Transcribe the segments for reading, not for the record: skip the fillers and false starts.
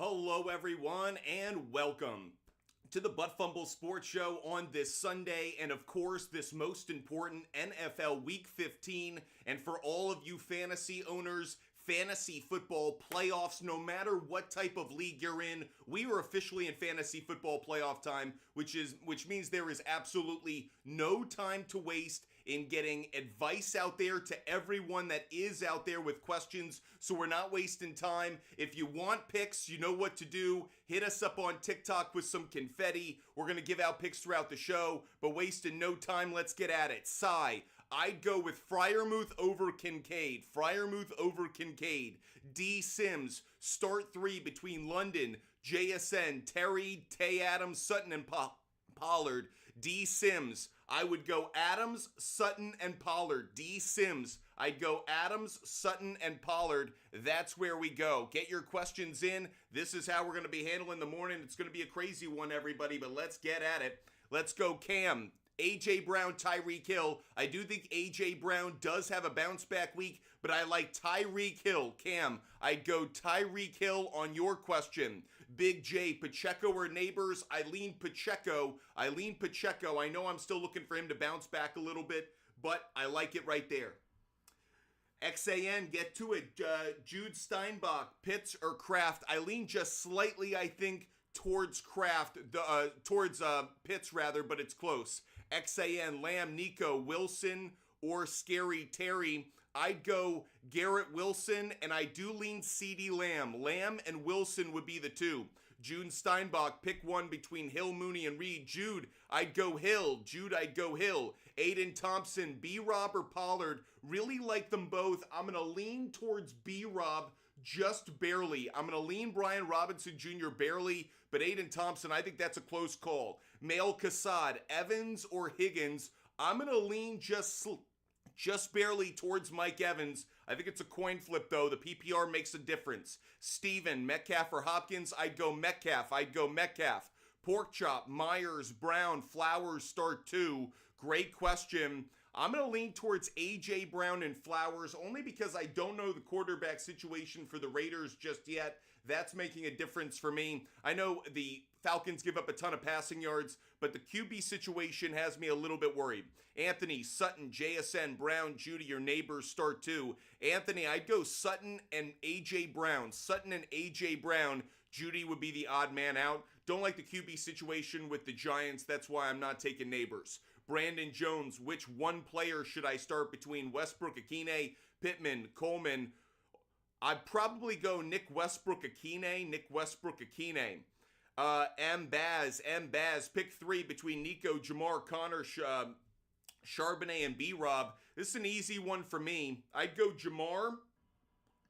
Hello, everyone, and welcome to the Fumble Sports Show on this Sunday, and of course, this most important NFL Week 15. And for all of you fantasy owners, fantasy football playoffs, no matter what type of league you're in, we are officially in fantasy football playoff time, which means there is absolutely no time to waste in getting advice out there to everyone that is out there with questions. So we're not wasting time. If you want picks, you know what to do. Hit us up on TikTok with some confetti. We're going to give out picks throughout the show, but wasting no time, let's get at it. Cy, I'd go with Freiermuth over Kincaid. Freiermuth over Kincaid. D. Sims, start three between London, JSN, Terry, Tay Adams, Sutton, and Pollard. D. Sims, I would go Adams, Sutton, and Pollard. D. Sims, I'd go Adams, Sutton, and Pollard. That's where we go. Get your questions in. This is how we're going to be handling the morning. It's going to be a crazy one, everybody, but let's get at it. Let's go Cam. A.J. Brown, Tyreek Hill. I do think A.J. Brown does have a bounce back week, but I like Tyreek Hill. Cam, I'd go Tyreek Hill on your question. Big J, Pacheco or Neighbors? I lean Pacheco. I know I'm still looking for him to bounce back a little bit, but I like it right there. XAN, get to it. Jude Steinbach, Pitts or Kraft? I lean just slightly, I think, towards towards Pitts rather, but it's close. XAN, Lamb, Nico, Wilson, or Scary Terry. I'd go Garrett Wilson, and I do lean CeeDee Lamb. Lamb and Wilson would be the two. Jude Steinbach, pick one between Hill, Mooney, and Reed. Jude, I'd go Hill. Aiden Thompson, B-Rob or Pollard. Really like them both. I'm going to lean towards B-Rob just barely. I'm going to lean Brian Robinson Jr. barely, but Aiden Thompson, I think that's a close call. Mail Kassad, Evans or Higgins. I'm going to lean just barely towards Mike Evans. I think it's a coin flip, though. The PPR makes a difference. Steven, Metcalf or Hopkins? I'd go Metcalf. Pork Chop, Myers, Brown, Flowers, start two. Great question. I'm going to lean towards A.J. Brown and Flowers only because I don't know the quarterback situation for the Raiders just yet. That's making a difference for me. I know the Falcons give up a ton of passing yards, but the QB situation has me a little bit worried. Anthony, Sutton, JSN, Brown, Judy, your Neighbors, start two. Anthony, I'd go Sutton and A.J. Brown. Judy would be the odd man out. Don't like the QB situation with the Giants. That's why I'm not taking Neighbors. Brandon Jones, which one player should I start between Westbrook, Akine, Pittman, Coleman? I'd probably go Nick Westbrook, Akine. M. Baz, pick three between Nico, Jamar, Connor, Charbonnet, and B-Rob. This is an easy one for me. I'd go Jamar,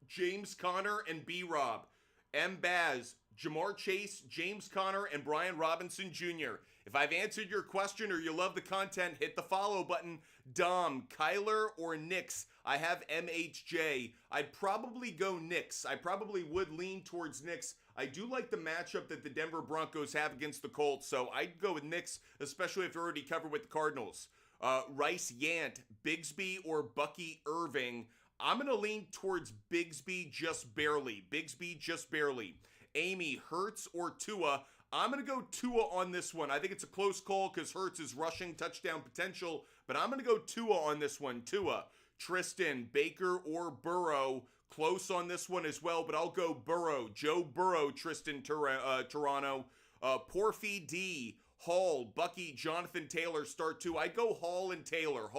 James Conner, and B-Rob. M. Baz, Jamar Chase, James Conner, and Brian Robinson Jr. If I've answered your question or you love the content, hit the follow button. Dom, Kyler, or Knicks? I have MHJ. I'd probably go Knicks. I probably would lean towards Knicks. I do like the matchup that the Denver Broncos have against the Colts, so I'd go with Knicks, especially if you're already covered with the Cardinals. Rice Yant, Bigsby, or Bucky Irving? I'm going to lean towards Bigsby just barely. Amy, Hurts or Tua? I'm going to go Tua on this one. I think it's a close call because Hurts is rushing touchdown potential, but I'm going to go Tua on this one. Tua. Tristan, Baker or Burrow? Close on this one as well, but I'll go Burrow. Joe Burrow, Tristan Toronto. Porfy D, Hall, Bucky, Jonathan Taylor, start two. I'd go Hall and Taylor.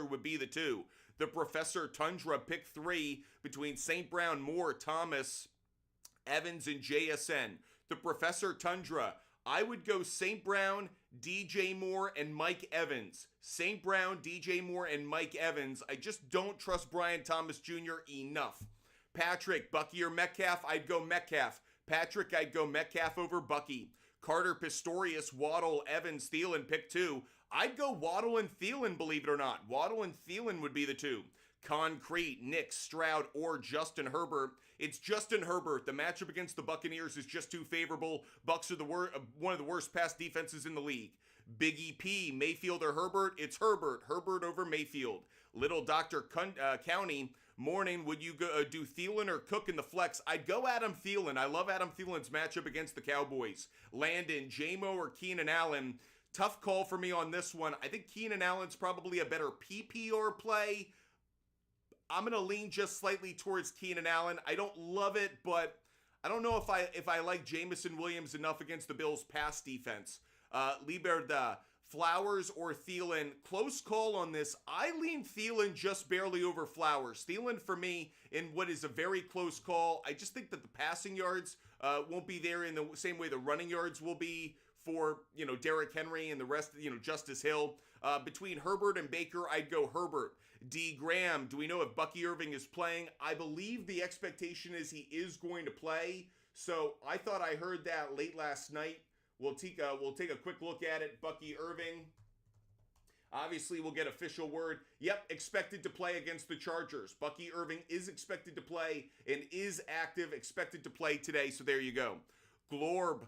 Would be the two. The Professor Tundra, pick three between St. Brown, Moore, Thomas, Evans, and JSN. The Professor Tundra, I would go St. Brown, DJ Moore, and Mike Evans. I just don't trust Brian Thomas Jr. enough. Patrick, Bucky or Metcalf? I'd go Metcalf. I'd go Metcalf over Bucky. Carter, Pistorius, Waddle, Evans, Thielen, pick two. I'd go Waddle and Thielen, believe it or not. Waddle and Thielen would be the two. Concrete, Nick, Stroud, or Justin Herbert. It's Justin Herbert. The matchup against the Buccaneers is just too favorable. Bucks are one of the worst pass defenses in the league. Biggie P, Mayfield or Herbert? It's Herbert. Herbert over Mayfield. Little Dr. County, Morning, would you go, do Thielen or Cook in the flex? I'd go Adam Thielen. I love Adam Thielen's matchup against the Cowboys. Landon, J-Mo, or Keenan Allen? Tough call for me on this one. I think Keenan Allen's probably a better PPR play. I'm going to lean just slightly towards Keenan Allen. I don't love it, but I don't know if I like Jameson Williams enough against the Bills' pass defense. Liberda, Flowers or Thielen? Close call on this. I lean Thielen just barely over Flowers. Thielen for me in what is a very close call. I just think that the passing yards won't be there in the same way the running yards will be for, Derrick Henry and the rest, Justice Hill. Between Herbert and Baker, I'd go Herbert. D. Graham, do we know if Bucky Irving is playing? I believe the expectation is he is going to play. So I thought I heard that late last night. We'll take a quick look at it. Bucky Irving. Obviously, we'll get official word. Yep, expected to play against the Chargers. Bucky Irving is expected to play and is active, expected to play today. So there you go. Glorb,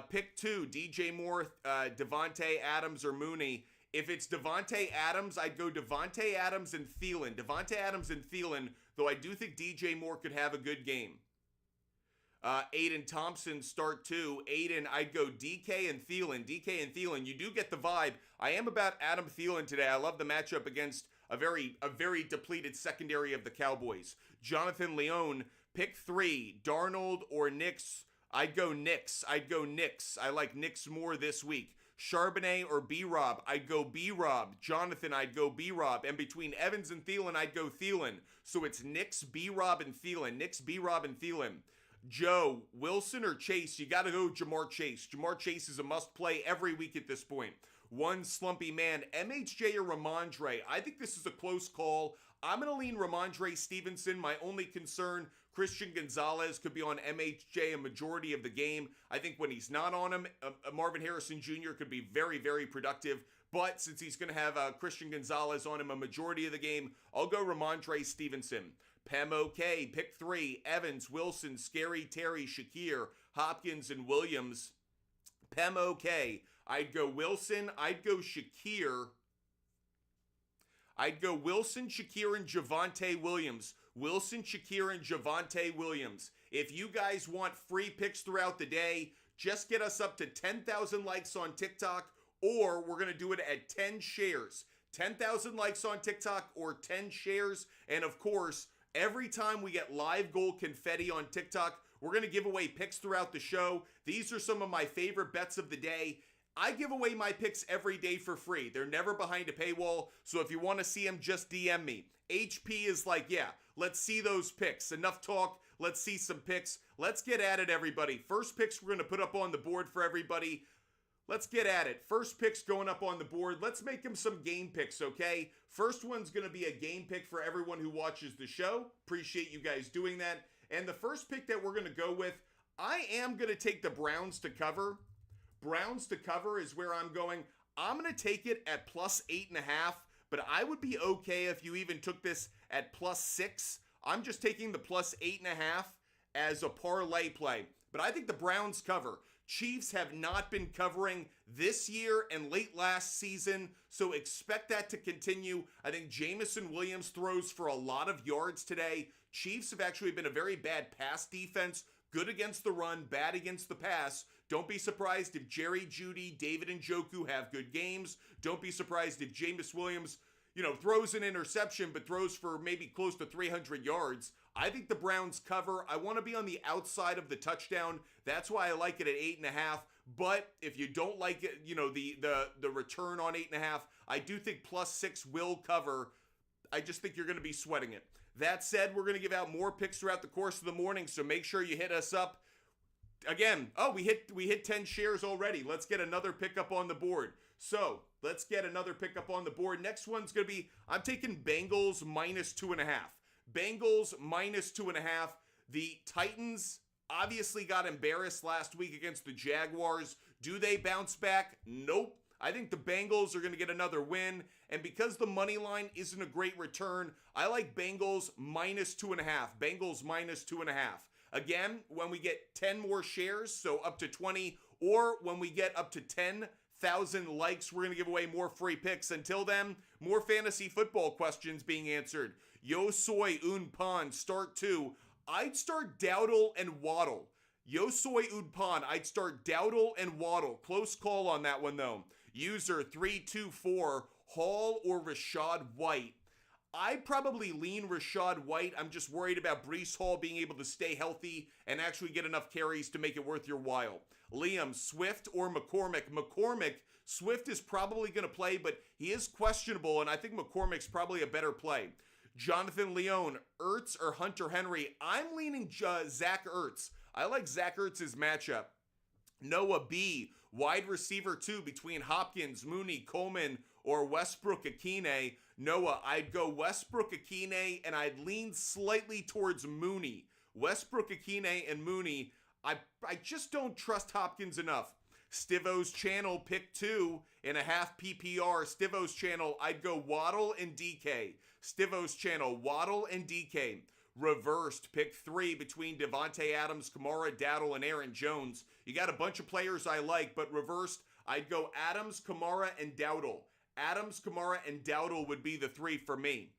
pick 2, DJ Moore, Devontae Adams, or Mooney. If it's Devontae Adams, I'd go Devontae Adams and Thielen. Devontae Adams and Thielen, though I do think DJ Moore could have a good game. Aiden Thompson, start 2. Aiden, I'd go DK and Thielen. DK and Thielen, you do get the vibe. I am about Adam Thielen today. I love the matchup against a very depleted secondary of the Cowboys. Jonathan Leone, pick 3, Darnold or Knicks. I'd go Knicks. I like Knicks more this week. Charbonnet or B-Rob? I'd go B-Rob. Jonathan, I'd go B-Rob. And between Evans and Thielen, I'd go Thielen. So it's Knicks, B-Rob, and Thielen. Knicks, B-Rob, and Thielen. Joe, Wilson or Chase? You got to go Jamar Chase. Jamar Chase is a must-play every week at this point. One slumpy man, MHJ or Ramondre? I think this is a close call. I'm going to lean Ramondre Stevenson. My only concern, Christian Gonzalez could be on MHJ a majority of the game. I think when he's not on him, Marvin Harrison Jr. could be very, very productive. But since he's going to have Christian Gonzalez on him a majority of the game, I'll go Ramondre Stevenson. Pem OK, pick 3, Evans, Wilson, Scary Terry, Shakir, Hopkins, and Williams. Pem OK. I'd go Wilson. I'd go Shakir. I'd go Wilson, Shakir, and Javonte Williams. Wilson, Shakir, and Javonte Williams. If you guys want free picks throughout the day, just get us up to 10,000 likes on TikTok, or we're going to do it at 10 shares. 10,000 likes on TikTok or 10 shares. And of course, every time we get live goal confetti on TikTok, we're going to give away picks throughout the show. These are some of my favorite bets of the day. I give away my picks every day for free. They're never behind a paywall, so if you want to see them, just DM me. HP is like, yeah, let's see those picks. Enough talk. Let's see some picks. Let's get at it, everybody. First picks we're going to put up on the board for everybody. Let's get at it. First picks going up on the board. Let's make them some game picks, okay? First one's going to be a game pick for everyone who watches the show. Appreciate you guys doing that. And the first pick that we're going to go with, I am going to take the Browns to cover. Browns to cover is where I'm going. I'm going to take it at plus 8.5, but I would be okay if you even took this at plus 6. I'm just taking the plus 8.5 as a parlay play. But I think the Browns cover. Chiefs have not been covering this year and late last season, so expect that to continue. I think Jameson Williams throws for a lot of yards today. Chiefs have actually been a very bad pass defense, good against the run, bad against the pass. Don't be surprised if Jerry Jeudy, David Njoku have good games. Don't be surprised if Jameson Williams, throws an interception but throws for maybe close to 300 yards. I think the Browns cover. I want to be on the outside of the touchdown. That's why I like it at 8.5. But if you don't like it, the return on 8.5, I do think plus 6 will cover. I just think you're going to be sweating it. That said, we're going to give out more picks throughout the course of the morning, so make sure you hit us up. Again, we hit 10 shares already. Let's get another pickup on the board. So let's get another pickup on the board. Next one's going to be, I'm taking Bengals minus 2.5. Bengals minus 2.5. The Titans obviously got embarrassed last week against the Jaguars. Do they bounce back? Nope. I think the Bengals are going to get another win. And because the money line isn't a great return, I like Bengals minus 2.5. Bengals minus 2.5. Again, when we get 10 more shares, so up to 20, or when we get up to 10,000 1,000 likes, we're going to give away more free picks. Until then, more fantasy football questions being answered. Yo soy un pan, start 2. I'd start Dowdle and Waddle. Yo soy un pan, I'd start Dowdle and Waddle. Close call on that one, though. User 324, Hall or Rashad White. I'd probably lean Rashad White. I'm just worried about Breece Hall being able to stay healthy and actually get enough carries to make it worth your while. Liam, Swift or McCormick? McCormick, Swift is probably going to play, but he is questionable, and I think McCormick's probably a better play. Jonathan Leone, Ertz or Hunter Henry? I'm leaning Zach Ertz. I like Zach Ertz's matchup. Noah B, wide receiver 2 between Hopkins, Mooney, Coleman, or Westbrook-Akine. Noah, I'd go Westbrook-Akine, and I'd lean slightly towards Mooney. Westbrook-Akine and Mooney, I just don't trust Hopkins enough. Stivo's channel, pick 2 in a half PPR. Stivo's channel, I'd go Waddle and DK. Stivo's channel, Waddle and DK. Reversed, pick 3 between Devontae Adams, Kamara, Dowdle, and Aaron Jones. You got a bunch of players I like, but reversed, I'd go Adams, Kamara, and Dowdle. Adams, Kamara, and Dowdle would be the 3 for me.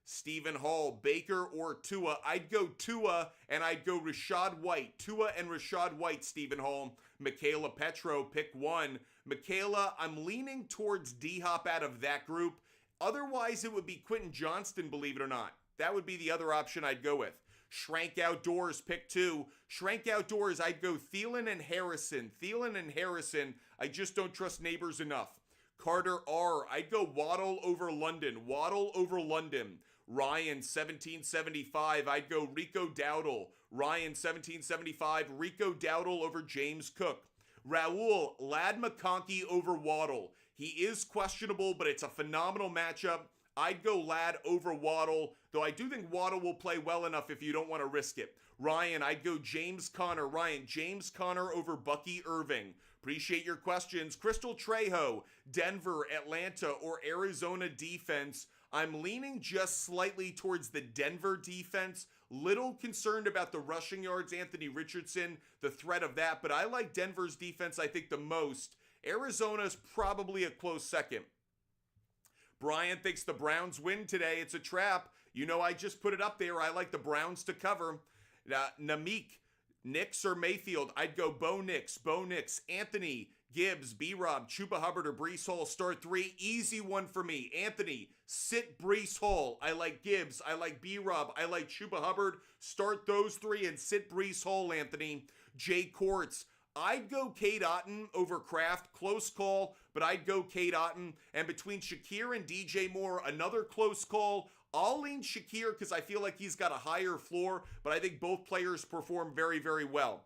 Stephen Hall, Baker or Tua? I'd go Tua, and I'd go Rashad White. Tua and Rashad White, Stephen Hall. Michaela Petro, pick 1. Michaela, I'm leaning towards D-Hop out of that group. Otherwise, it would be Quentin Johnston, believe it or not. That would be the other option I'd go with. Shrank Outdoors, pick 2. Shrank Outdoors, I'd go Thielen and Harrison. Thielen and Harrison, I just don't trust Neighbors enough. Carter R, I'd go Waddle over London. Waddle over London. Ryan, 1775, I'd go Rico Dowdle. Ryan, 1775, Rico Dowdle over James Cook. Raul, Lad McConkey over Waddle. He is questionable, but it's a phenomenal matchup. I'd go Lad over Waddle, though I do think Waddle will play well enough if you don't want to risk it. Ryan, I'd go James Conner. Ryan, James Conner over Bucky Irving. Appreciate your questions. Crystal Trejo, Denver, Atlanta, or Arizona defense. I'm leaning just slightly towards the Denver defense. Little concerned about the rushing yards, Anthony Richardson, the threat of that, but I like Denver's defense, I think, the most. Arizona's probably a close second. Brian thinks the Browns win today. It's a trap. You know, I just put it up there. I like the Browns to cover. Namik, Nix or Mayfield? I'd go Bo Nix. Anthony, Gibbs, B-Rob, Chuba Hubbard, or Breece Hall. Start 3. Easy one for me. Anthony, sit Breece Hall. I like Gibbs. I like B-Rob. I like Chuba Hubbard. Start those 3 and sit Breece Hall, Anthony. Jay Courts, I'd go Cade Otton over Kraft. Close call, but I'd go Cade Otton. And between Shakir and DJ Moore, another close call. I'll lean Shakir because I feel like he's got a higher floor, but I think both players perform very, very well.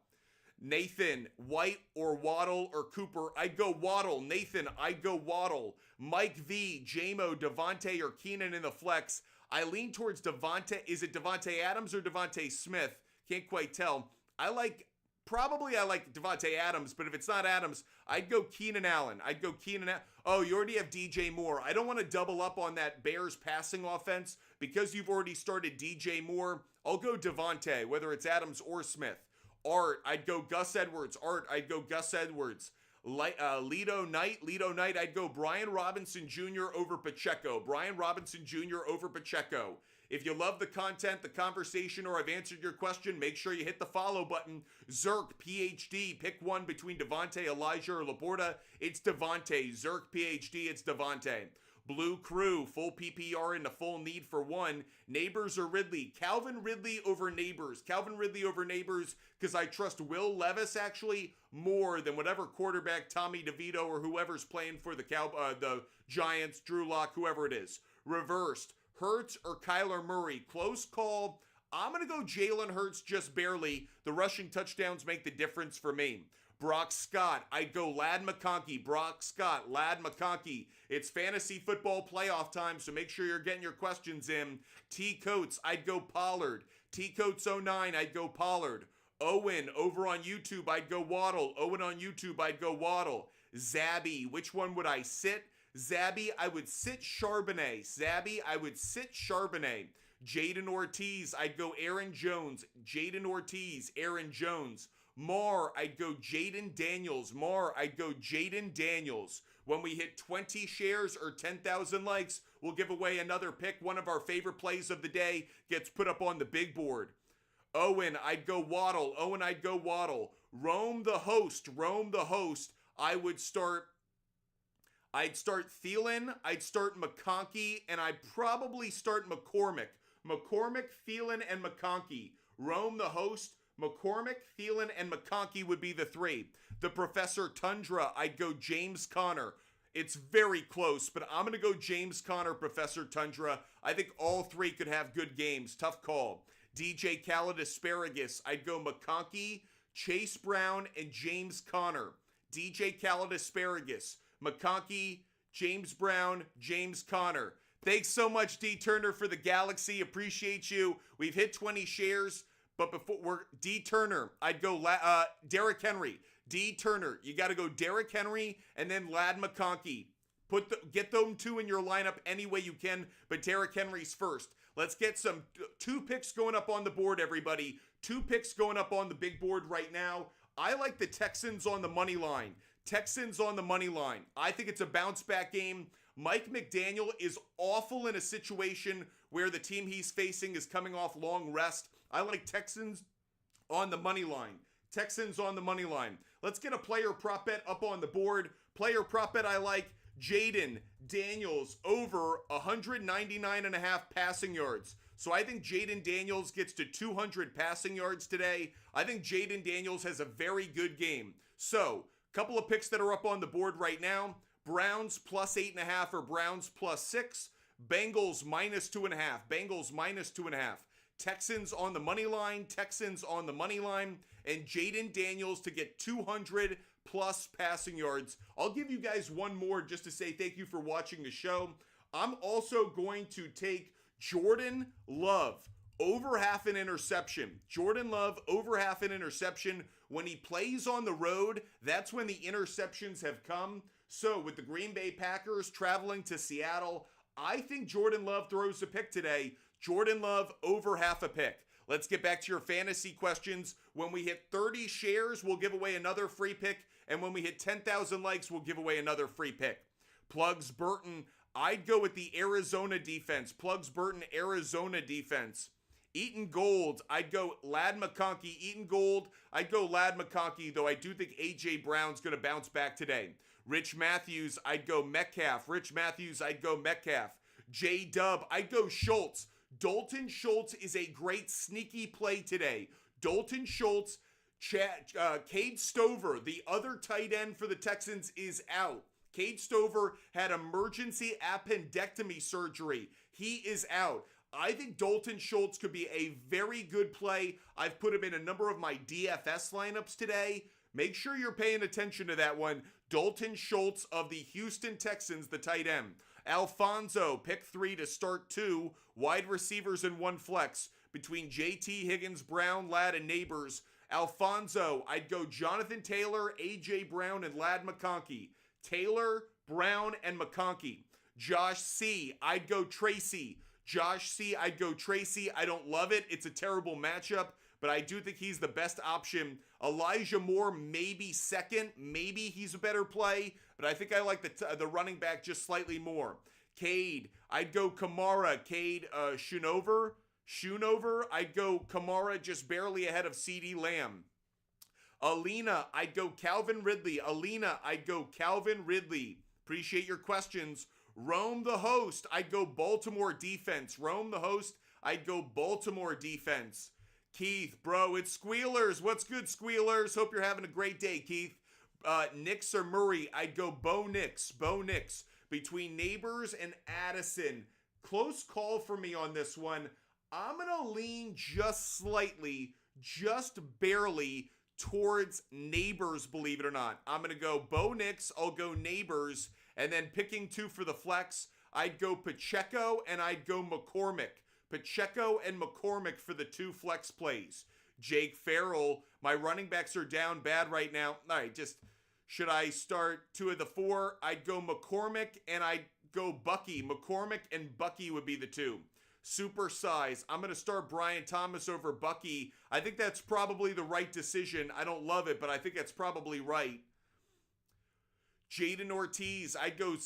Nathan, White or Waddle or Cooper? I'd go Waddle. Nathan, I'd go Waddle. Mike V, JMO, Devontae, or Keenan in the flex. I lean towards Devontae. Is it Devontae Adams or Devontae Smith? Can't quite tell. I like Devontae Adams, but if it's not Adams, I'd go Keenan Allen. Oh, you already have DJ Moore. I don't want to double up on that Bears passing offense because you've already started DJ Moore. I'll go Devontae, whether it's Adams or Smith. Art, I'd go Gus Edwards. Lido Knight, I'd go Brian Robinson Jr. over Pacheco. If you love the content, the conversation, or I've answered your question, make sure you hit the follow button. Zerk, PhD, pick 1 between Devontae, Elijah, or Laporta. It's Devontae. Zerk, PhD, it's Devontae. Blue Crew, full PPR into full need for 1. Neighbors or Ridley? Calvin Ridley over Neighbors. Because I trust Will Levis actually more than whatever quarterback Tommy DeVito or whoever's playing for the Giants, Drew Lock, whoever it is. Reversed, Hurts or Kyler Murray? Close call. I'm going to go Jalen Hurts just barely. The rushing touchdowns make the difference for me. Brock Scott, I'd go Lad McConkey. It's fantasy football playoff time, so make sure you're getting your questions in. T. Coates, I'd go Pollard. T. Coates 09, I'd go Pollard. Owen, over on YouTube, I'd go Waddle. Zabby, which one would I sit? Zabby, I would sit Charbonnet. Jaden Ortiz, I'd go Aaron Jones. Mar, I'd go Jaden Daniels. Mar, I'd go Jaden Daniels. When we hit 20 shares or 10,000 likes, we'll give away another pick. One of our favorite plays of the day gets put up on the big board. Owen, I'd go Waddle. Owen, I'd go Waddle. Rome the host. Rome the host. I'd start Thielen, I'd start McConkey, and I'd probably start McCormick. McCormick, Thielen, and McConkey. Rome the host. McCormick, Thielen, and McConkey would be the three. The Professor Tundra, I'd go James Conner. It's very close, but I'm going to go James Conner, Professor Tundra. I think all three could have good games. Tough call. DJ Khaled Asparagus, I'd go McConkey, Chase Brown, and James Conner. DJ Khaled Asparagus, McConkey, James Brown, James Conner. Thanks so much, D. Turner, for the Galaxy. Appreciate you. We've hit 20 shares, but before we're D. Turner, I'd go Derrick Henry. D. Turner, you got to go Derrick Henry and then Lad McConkey. Get them two in your lineup any way you can, but Derrick Henry's first. Let's get some two picks going up on the board, everybody. Two picks going up on the big board right now. I like the Texans on the money line. Texans on the money line. I think it's a bounce back game. Mike McDaniel is awful in a situation where the team he's facing is coming off long rest. I like Texans on the money line. Texans on the money line. Let's get a player prop bet up on the board. Player prop bet I like. Jaden Daniels over 199.5 passing yards. So I think Jaden Daniels gets to 200 passing yards today. I think Jaden Daniels has a very good game. So, couple of picks that are up on the board right now. Browns plus 8.5 or Browns plus 6. Bengals minus 2.5. Bengals minus 2.5. Texans on the money line. Texans on the money line. And Jaden Daniels to get 200 plus passing yards. I'll give you guys one more just to say thank you for watching the show. I'm also going to take Jordan Love over half an interception. Jordan Love over half an interception. When he plays on the road, that's when the interceptions have come. So with the Green Bay Packers traveling to Seattle, I think Jordan Love throws a pick today. Jordan Love over half a pick. Let's get back to your fantasy questions. When we hit 30 shares, we'll give away another free pick. And when we hit 10,000 likes, we'll give away another free pick. Plugs Burton, I'd go with the Arizona defense. Plugs Burton, Arizona defense. Eaton Gold, I'd go Lad McConkey. Eaton Gold, I'd go Lad McConkey, though I do think A.J. Brown's going to bounce back today. Rich Matthews, I'd go Metcalf. Rich Matthews, I'd go Metcalf. J-Dub, I'd go Schultz. Dalton Schultz is a great sneaky play today. Dalton Schultz, Cade Stover, the other tight end for the Texans, is out. Cade Stover had emergency appendectomy surgery. He is out. I think Dalton Schultz could be a very good play. I've put him in a number of my DFS lineups today. Make sure you're paying attention to that one. Dalton Schultz of the Houston Texans, the tight end. Alfonso, pick 3 to start 2. Wide receivers and 1 flex. Between JT, Higgins, Brown, Ladd, and Neighbors. Alfonso, I'd go Jonathan Taylor, A.J. Brown, and Ladd McConkey. Taylor, Brown, and McConkey. Josh C., I'd go Tracy. Josh C., I'd go Tracy. I don't love it. It's a terrible matchup, but I do think he's the best option. Elijah Moore, maybe second. Maybe he's a better play, but I think I like the running back just slightly more. Cade, I'd go Kamara. Cade Schoonover, I'd go Kamara just barely ahead of CeeDee Lamb. Alina, I'd go Calvin Ridley. Alina, I'd go Calvin Ridley. Appreciate your questions. Rome the host, I'd go Baltimore defense. Rome the host, I'd go Baltimore defense. Keith, bro, it's Squealers. What's good, Squealers? Hope you're having a great day, Keith. Nix or Murray, I'd go Bo Nix. Bo Nix. Between Neighbors and Addison. Close call for me on this one. I'm going to lean just slightly, just barely towards Neighbors, believe it or not. I'm going to go Bo Nix, I'll go Neighbors, and then picking 2 for the flex, I'd go Pacheco and I'd go McCormick. Pacheco and McCormick for the 2 flex plays. Jake Farrell, my running backs are down bad right now. All right, should I start 2 of the 4? I'd go McCormick and I'd go Bucky. McCormick and Bucky would be the 2. Super size. I'm going to start Brian Thomas over Bucky. I think that's probably the right decision. I don't love it, but I think that's probably right. Jaden Ortiz, I'd go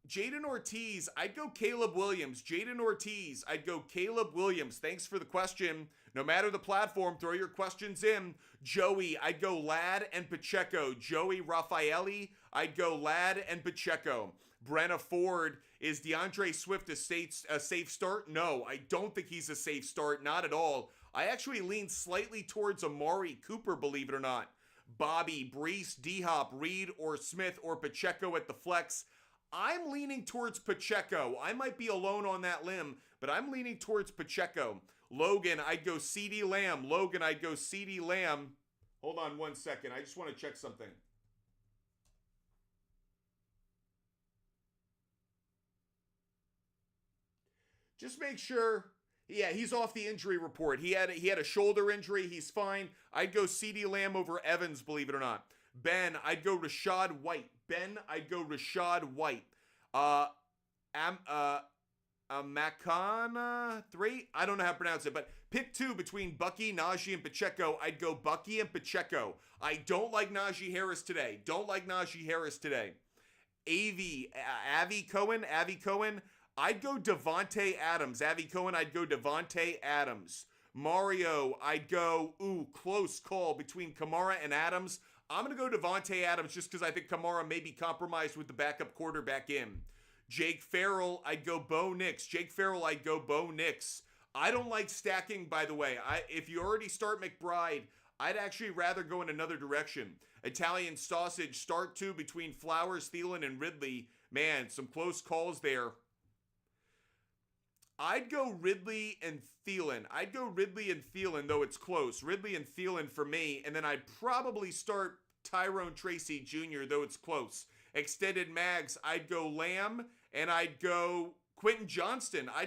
Jaden Ortiz, I'd go Caleb Williams. Jaden Ortiz, I'd go Caleb Williams. Thanks for the question. No matter the platform, throw your questions in. Joey, I'd go Ladd and Pacheco. Joey Raffaelli, I'd go Ladd and Pacheco. Brenna Ford, is DeAndre Swift a safe start? No, I don't think he's a safe start. Not at all. I actually lean slightly towards Amari Cooper, believe it or not. Bobby, Brees, D-Hop, Reed, or Smith, or Pacheco at the flex. I'm leaning towards Pacheco. I might be alone on that limb, but I'm leaning towards Pacheco. Logan, I'd go CeeDee Lamb. Logan, I'd go CeeDee Lamb. Hold on one second. I just want to check something. Just make sure. Yeah, he's off the injury report. He had a shoulder injury. He's fine. I'd go CeeDee Lamb over Evans, believe it or not. Ben, I'd go Rashad White. Makana 3? I don't know how to pronounce it, but pick 2 between Bucky, Najee, and Pacheco. I'd go Bucky and Pacheco. I don't like Najee Harris today. Avi Cohen. I'd go Devontae Adams. I'd go Devontae Adams. Mario, I'd go, close call between Kamara and Adams. I'm going to go Devontae Adams just because I think Kamara may be compromised with the backup quarterback in. Jake Farrell, I'd go Bo Nix. I don't like stacking, by the way. If you already start McBride, I'd actually rather go in another direction. Italian Sausage, start 2 between Flowers, Thielen, and Ridley. Man, some close calls there. I'd go Ridley and Thielen, though it's close. Ridley and Thielen for me, and then I'd probably start Tyrone Tracy Jr., though it's close. Extended Mags, I'd go Lamb, and I'd go Quentin Johnston. I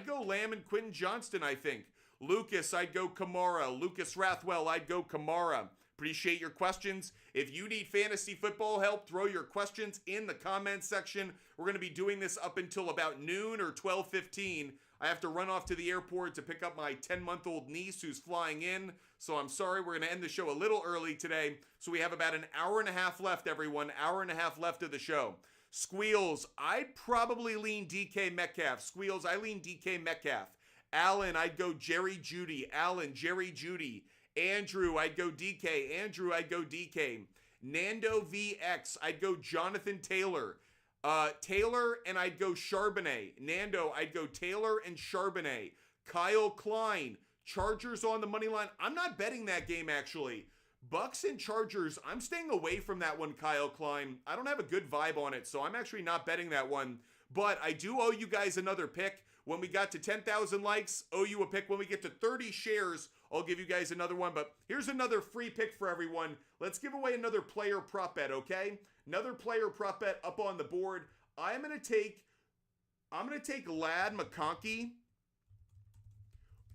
think. Lucas, I'd go Kamara. Lucas Rathwell, I'd go Kamara. Appreciate your questions. If you need fantasy football help, throw your questions in the comments section. We're going to be doing this up until about noon or 12:15. I have to run off to the airport to pick up my 10-month-old niece who's flying in. So I'm sorry, we're going to end the show a little early today. So we have about an hour and a half left, everyone. Hour and a half left of the show. Squeals, I'd probably lean DK Metcalf. Allen, I'd go Jerry Jeudy. Andrew, I'd go DK. Nando VX, I'd go Jonathan Taylor. Taylor, and I'd go Charbonnet. Nando, I'd go Taylor and Charbonnet. Kyle Klein, Chargers on the money line. I'm not betting that game, actually. Bucks and Chargers, I'm staying away from that one, Kyle Klein. I don't have a good vibe on it, so I'm actually not betting that one. But I do owe you guys another pick. When we got to 10,000 likes, owe you a pick. When we get to 30 shares, I'll give you guys another one. But here's another free pick for everyone. Let's give away another player prop bet, okay? Another player prop bet up on the board. I'm gonna take Ladd McConkey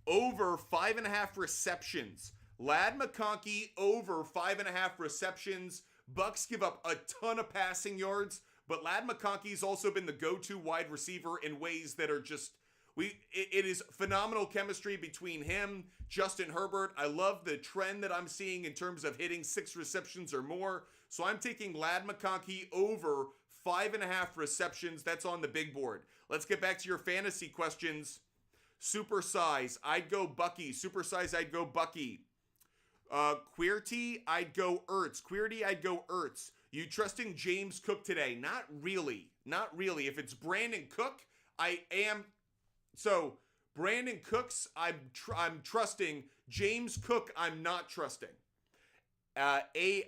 over 5.5 receptions. Ladd McConkey over 5.5 receptions. Bucks give up a ton of passing yards, but Ladd McConkey's also been the go-to wide receiver in ways that are just it is phenomenal chemistry between him, Justin Herbert. I love the trend that I'm seeing in terms of hitting 6 receptions or more. So I'm taking Ladd McConkey over 5.5 receptions. That's on the big board. Let's get back to your fantasy questions. Super size, I'd go Bucky. Queerty, I'd go Ertz. You trusting James Cook today? Not really. If it's Brandon Cook, I am. So Brandon Cooks, I'm trusting. James Cook, I'm not trusting. Ave,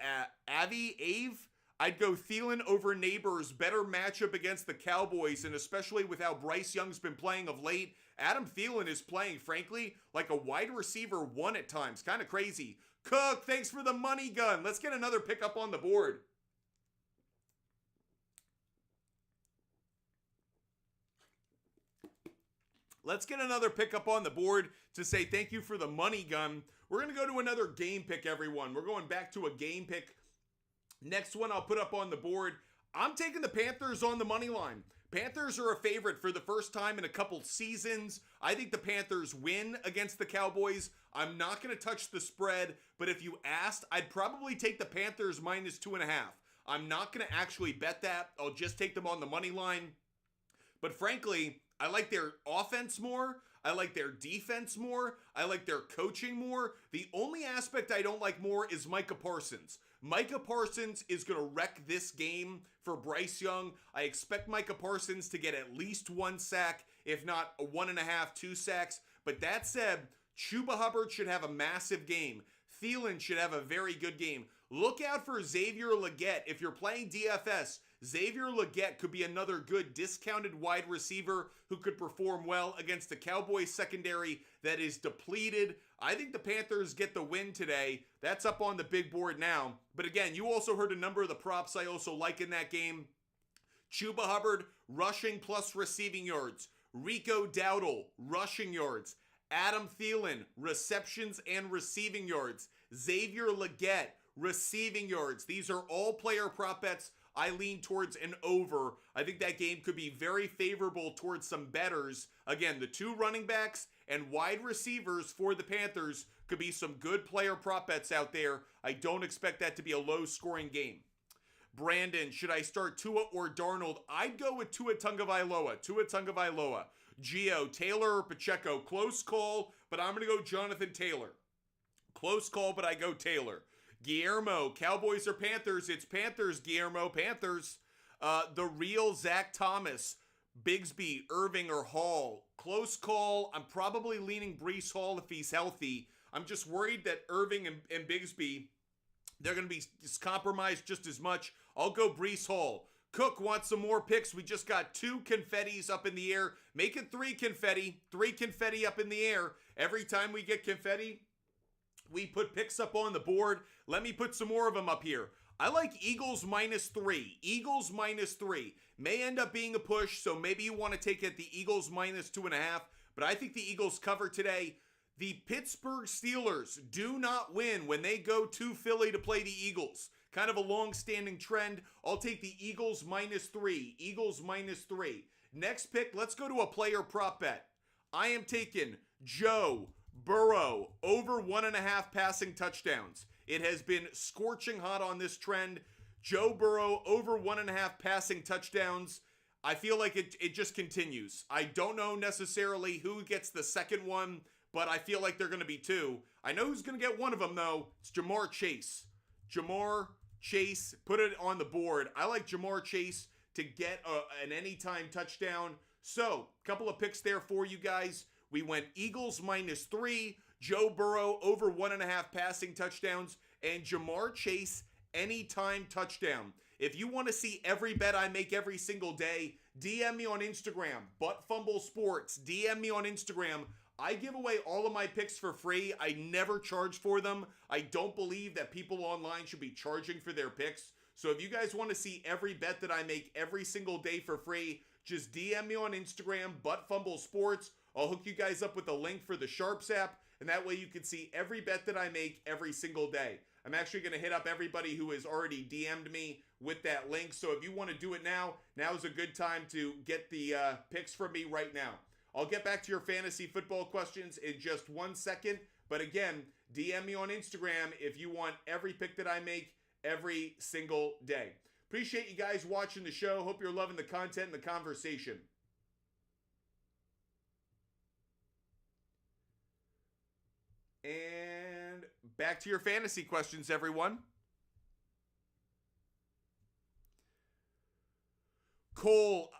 I'd go Thielen over Neighbors. Better matchup against the Cowboys, and especially with how Bryce Young's been playing of late. Adam Thielen is playing, frankly, like a wide receiver 1 at times. Kind of crazy. Cook, thanks for the money gun. Let's get another pickup on the board. Let's get another pickup on the board to say thank you for the money gun. We're going to go to another game pick, everyone. We're going back to a game pick. Next one I'll put up on the board. I'm taking the Panthers on the money line. Panthers are a favorite for the first time in a couple seasons. I think the Panthers win against the Cowboys. I'm not going to touch the spread, but if you asked, I'd probably take the Panthers minus 2.5. I'm not going to actually bet that. I'll just take them on the money line. But frankly, I like their offense more. I like their defense more. I like their coaching more. The only aspect I don't like more is Micah Parsons. Micah Parsons is going to wreck this game for Bryce Young. I expect Micah Parsons to get at least 1 sack, if not 1.5, 2 sacks. But that said, Chuba Hubbard should have a massive game. Thielen should have a very good game. Look out for Xavier Legette. If you're playing DFS, Xavier Legette could be another good discounted wide receiver who could perform well against the Cowboys secondary that is depleted. I think the Panthers get the win today. That's up on the big board now. But again, you also heard a number of the props I also like in that game. Chuba Hubbard, rushing plus receiving yards. Rico Dowdle, rushing yards. Adam Thielen, receptions and receiving yards. Xavier Legette, receiving yards. These are all player prop bets. I lean towards an over. I think that game could be very favorable towards some bettors. Again, the 2 running backs and wide receivers for the Panthers could be some good player prop bets out there. I don't expect that to be a low-scoring game. Brandon, should I start Tua or Darnold? I'd go with Tua Tagovailoa. Tua Tagovailoa. Gio, Taylor or Pacheco? Close call, but I'm going to go Jonathan Taylor. Close call, but I go Taylor. Guillermo, Cowboys or Panthers? It's Panthers, Guillermo, Panthers. The real Zach Thomas, Bigsby, Irving, or Hall? Close call. I'm probably leaning Breece Hall if he's healthy. I'm just worried that Irving and Bigsby, they're going to be compromised just as much. I'll go Breece Hall. Cook wants some more picks. We just got 2 confettis up in the air. Make it 3 confetti. 3 confetti up in the air. Every time we get confetti, we put picks up on the board. Let me put some more of them up here. I like Eagles -3. Eagles -3. May end up being a push, so maybe you want to take it the Eagles -2.5, but I think the Eagles cover today. The Pittsburgh Steelers do not win when they go to Philly to play the Eagles. Kind of a long-standing trend. I'll take the Eagles -3. Eagles -3. Next pick, let's go to a player prop bet. I am taking Joe Burrow over 1.5 passing touchdowns. It has been scorching hot on this trend. Joe Burrow over 1.5 passing touchdowns. I feel like it just continues. I don't know necessarily who gets the second one, but I feel like they're going to be 2. I know who's going to get one of them, though. It's Jamar Chase. Jamar Chase, put it on the board. I like Jamar Chase to get an anytime touchdown. So, a couple of picks there for you guys. We went Eagles -3, Joe Burrow over 1.5 passing touchdowns, and Jamar Chase anytime touchdown. If you want to see every bet I make every single day, DM me on Instagram, Fumble Sports. DM me on Instagram. I give away all of my picks for free. I never charge for them. I don't believe that people online should be charging for their picks. So if you guys want to see every bet that I make every single day for free, just DM me on Instagram, Fumble Sports. I'll hook you guys up with a link for the Sharps app, and that way you can see every bet that I make every single day. I'm actually going to hit up everybody who has already DM'd me with that link. So if you want to do it now, now's a good time to get the picks from me right now. I'll get back to your fantasy football questions in just 1 second. But again, DM me on Instagram if you want every pick that I make every single day. Appreciate you guys watching the show. Hope you're loving the content and the conversation. And back to your fantasy questions, everyone. Cole,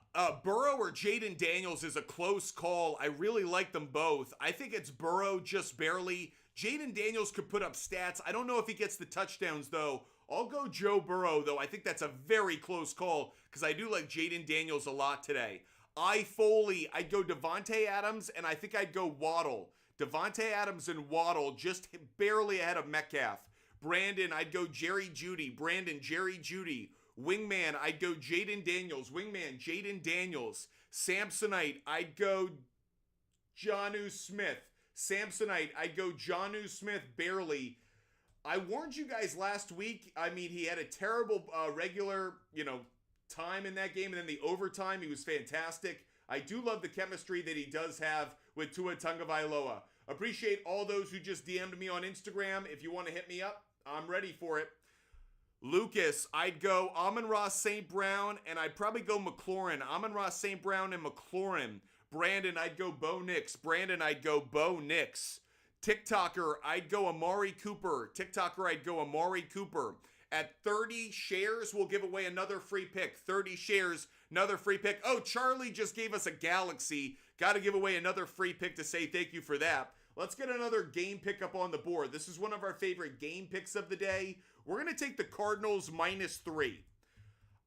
Burrow or Jaden Daniels is a close call. I really like them both. I think it's Burrow just barely. Jaden Daniels could put up stats. I don't know if he gets the touchdowns, though. I'll go Joe Burrow, though. I think that's a very close call because I do like Jaden Daniels a lot today. Foley, I'd go Devontae Adams, and I think I'd go Waddle. Devontae Adams and Waddle just barely ahead of Metcalf. Brandon, I'd go Jerry Jeudy. Brandon, Jerry Jeudy. Wingman, I'd go Jaden Daniels. Wingman, Jaden Daniels. Samsonite, I'd go Jonnu Smith. Samsonite, I'd go Jonnu Smith barely. I warned you guys last week. I mean, he had a terrible regular, time in that game, and then the overtime, he was fantastic. I do love the chemistry that he does have with Tua Tagovailoa. Appreciate all those who just DM'd me on Instagram. If you want to hit me up, I'm ready for it. Lucas, I'd go Amon-Ra St. Brown, and I'd probably go McLaurin. Amon-Ra St. Brown and McLaurin. Brandon, I'd go Bo Nix. Brandon, I'd go Bo Nix. TikToker, I'd go Amari Cooper. TikToker, I'd go Amari Cooper. At 30 shares, we'll give away another free pick. 30 shares, another free pick. Oh, Charlie just gave us a Galaxy. Got to give away another free pick to say thank you for that. Let's get another game pick up on the board. This is one of our favorite game picks of the day. We're going to take the Cardinals -3.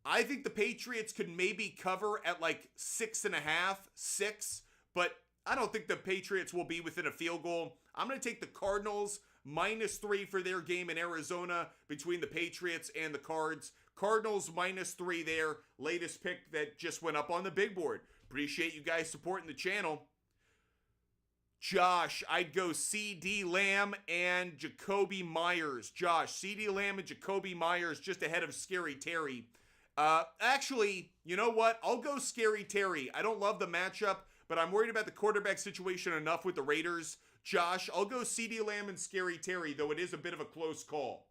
I think the Patriots could maybe cover at like 6.5, 6, but I don't think the Patriots will be within a field goal. I'm going to take the Cardinals -3 for their game in Arizona between the Patriots and the Cards. Cardinals -3 there. Latest pick that just went up on the big board. Appreciate you guys supporting the channel. Josh, I'd go C.D. Lamb and Jacoby Myers. Josh, C.D. Lamb and Jacoby Myers just ahead of Scary Terry. Actually, you know what? I'll go Scary Terry. I don't love the matchup, but I'm worried about the quarterback situation enough with the Raiders. Josh, I'll go C.D. Lamb and Scary Terry, though it is a bit of a close call.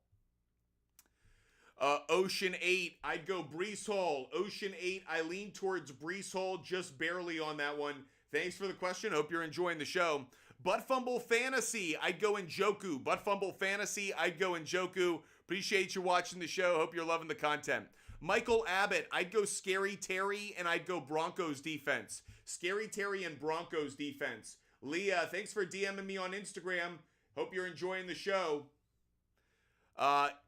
Ocean 8, I'd go Breece Hall. Ocean 8, I lean towards Breece Hall just barely on that one. Thanks for the question. Hope you're enjoying the show. Butt Fumble Fantasy, I'd go Njoku. Butt Fumble Fantasy, I'd go Njoku. Appreciate you watching the show. Hope you're loving the content. Michael Abbott, I'd go Scary Terry, and I'd go Broncos defense. Scary Terry and Broncos defense. Leah, thanks for DMing me on Instagram. Hope you're enjoying the show.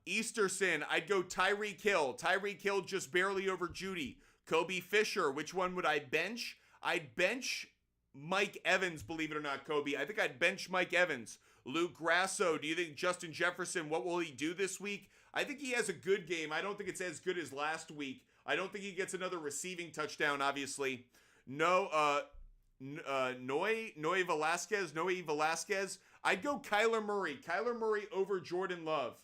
Easterson, I'd go Tyreek Hill. Tyreek Hill just barely over Judy. Kobe Fisher, which one would I bench? I'd bench Mike Evans, believe it or not, Kobe. I think I'd bench Mike Evans. Luke Grasso, do you think Justin Jefferson, what will he do this week? I think he has a good game. I don't think it's as good as last week. I don't think he gets another receiving touchdown, obviously. Noe Velasquez. I'd go Kyler Murray. Kyler Murray over Jordan Love.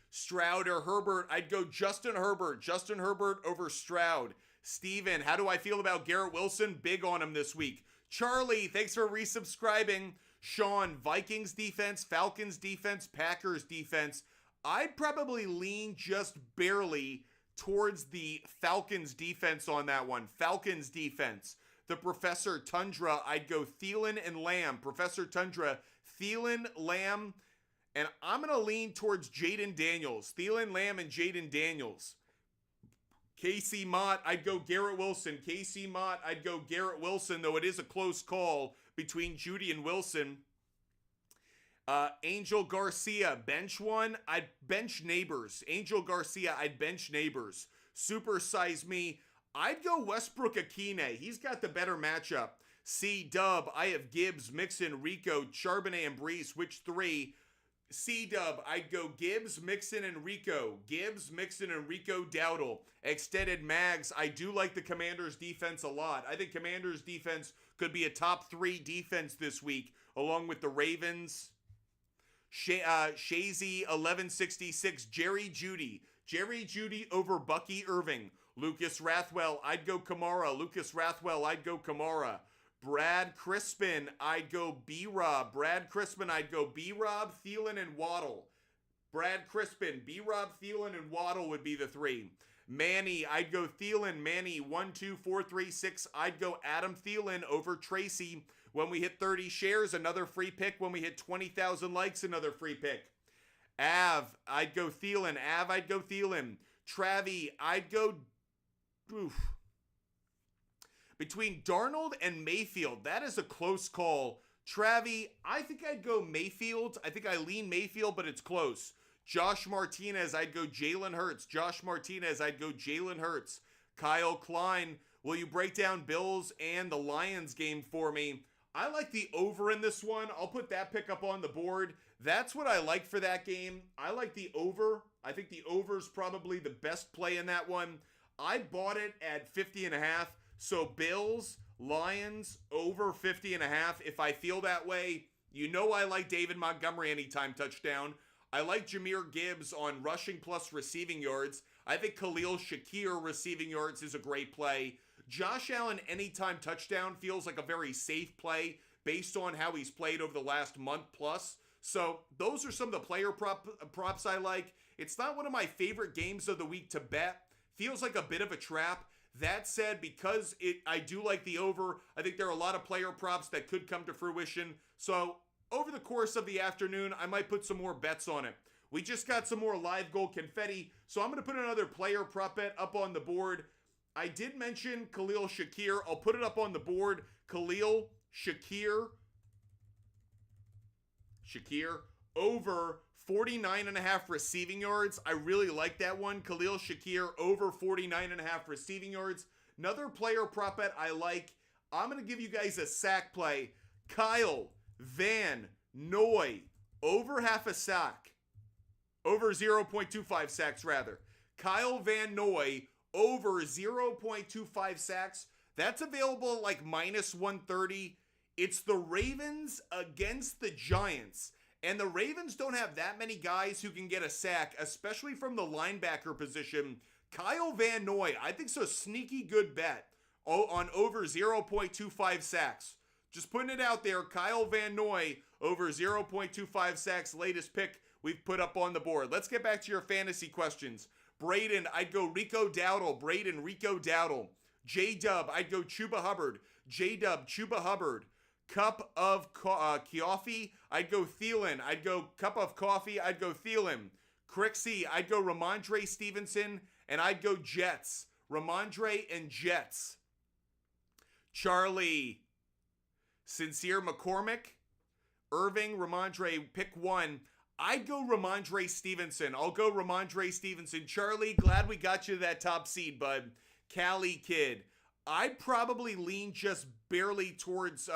Stroud or Herbert, I'd go Justin Herbert. Justin Herbert over Stroud. Steven, how do I feel about Garrett Wilson? Big on him this week. Charlie, thanks for resubscribing. Sean, Vikings defense, Falcons defense, Packers defense. I'd probably lean just barely towards the Falcons defense on that one. Falcons defense. The Professor Tundra, I'd go Thielen and Lamb. Professor Tundra, Thielen, Lamb, and I'm going to lean towards Jaden Daniels. Thielen, Lamb, and Jaden Daniels. KC Mott, I'd go Garrett Wilson. KC Mott, I'd go Garrett Wilson, though it is a close call between Judy and Wilson. Angel Garcia, bench one. I'd bench Neighbors. Angel Garcia, I'd bench Neighbors. Super Size Me, I'd go Westbrook Akine. He's got the better matchup. C-Dub, I have Gibbs, Mixon, Rico, Charbonnet, and Brees. Which three? C-Dub, I'd go Gibbs, Mixon, and Rico. Gibbs, Mixon, and Rico Dowdle. Extended Mags, I do like the Commanders' defense a lot. I think Commanders' defense could be a top 3 defense this week, along with the Ravens. Shazy, 1166, Jerry Judy. Jerry Judy over Bucky Irving. Lucas Rathwell, I'd go Kamara. Lucas Rathwell, I'd go Kamara. Brad Crispin, I'd go B-Rob. Brad Crispin, I'd go B-Rob, Thielen, and Waddle. Brad Crispin, B-Rob, Thielen, and Waddle would be the 3. Manny, I'd go Thielen. Manny, 1, 2, 4, 3, 6. I'd go Adam Thielen over Tracy. When we hit 30 shares, another free pick. When we hit 20,000 likes, another free pick. Av, I'd go Thielen. Av, I'd go Thielen. Travi, I'd go... Oof. Between Darnold and Mayfield, that is a close call. Travi, I think I'd go Mayfield. I think I lean Mayfield, but it's close. Josh Martinez, I'd go Jalen Hurts. Josh Martinez, I'd go Jalen Hurts. Kyle Klein, will you break down Bills and the Lions game for me? I like the over in this one. I'll put that pick up on the board. That's what I like for that game. I like the over. I think the over is probably the best play in that one. I bought it at 50.5. So Bills, Lions, over 50.5. If I feel that way, you know I like David Montgomery anytime touchdown. I like Jahmyr Gibbs on rushing plus receiving yards. I think Khalil Shakir receiving yards is a great play. Josh Allen anytime touchdown feels like a very safe play based on how he's played over the last month plus. So those are some of the player props I like. It's not one of my favorite games of the week to bet. Feels like a bit of a trap. That said, because I do like the over, I think there are a lot of player props that could come to fruition. So over the course of the afternoon, I might put some more bets on it. We just got some more live goal confetti, so I'm going to put another player prop bet up on the board. I did mention Khalil Shakir. I'll put it up on the board. Khalil Shakir over 49.5 receiving yards. I really like that one. Khalil Shakir over 49.5 receiving yards. Another player prop bet I like. I'm going to give you guys a sack play. Kyle Van Noy over half a sack. Over 0.25 sacks, rather. Kyle Van Noy over 0.25 sacks. That's available like minus 130. It's the Ravens against the Giants. And the Ravens don't have that many guys who can get a sack, especially from the linebacker position. Kyle Van Noy, I think, is a sneaky good bet on over 0.25 sacks. Just putting it out there, Kyle Van Noy over 0.25 sacks, latest pick we've put up on the board. Let's get back to your fantasy questions. Braden, I'd go Rico Dowdle. Rico Dowdle. J-Dub, I'd go Chuba Hubbard. J-Dub, Chuba Hubbard. Cup of coffee, I'd go Thielen. I'd go cup of coffee, I'd go Thielen. Crixie, I'd go Ramondre Stevenson, and I'd go Jets. Ramondre and Jets. Charlie, Sincere McCormick, Irving, Ramondre, pick one. I'd go Ramondre Stevenson. I'll go Ramondre Stevenson. Charlie, glad we got you that top seed, bud. Cali Kid, I'd probably lean just barely towards,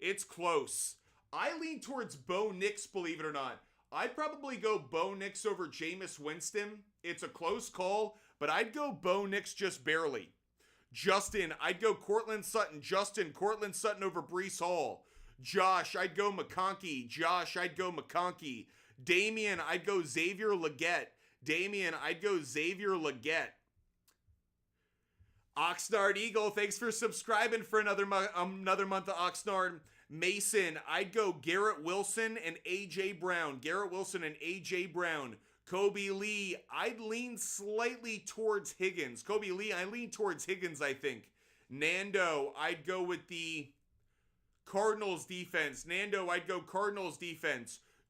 it's close. I lean towards Bo Nix, believe it or not. I'd probably go Bo Nix over Jameis Winston. It's a close call, but I'd go Bo Nix just barely. Justin, I'd go Cortland Sutton. Cortland Sutton over Breece Hall. Josh, I'd go McConkey. Damian, I'd go Xavier Legette. Oxnard Eagle, thanks for subscribing for another month of Oxnard. Mason, I'd go Garrett Wilson and A.J. Brown. Kobe Lee, I'd lean slightly towards Higgins. I lean towards Higgins, I think. Nando, I'd go with the Cardinals defense.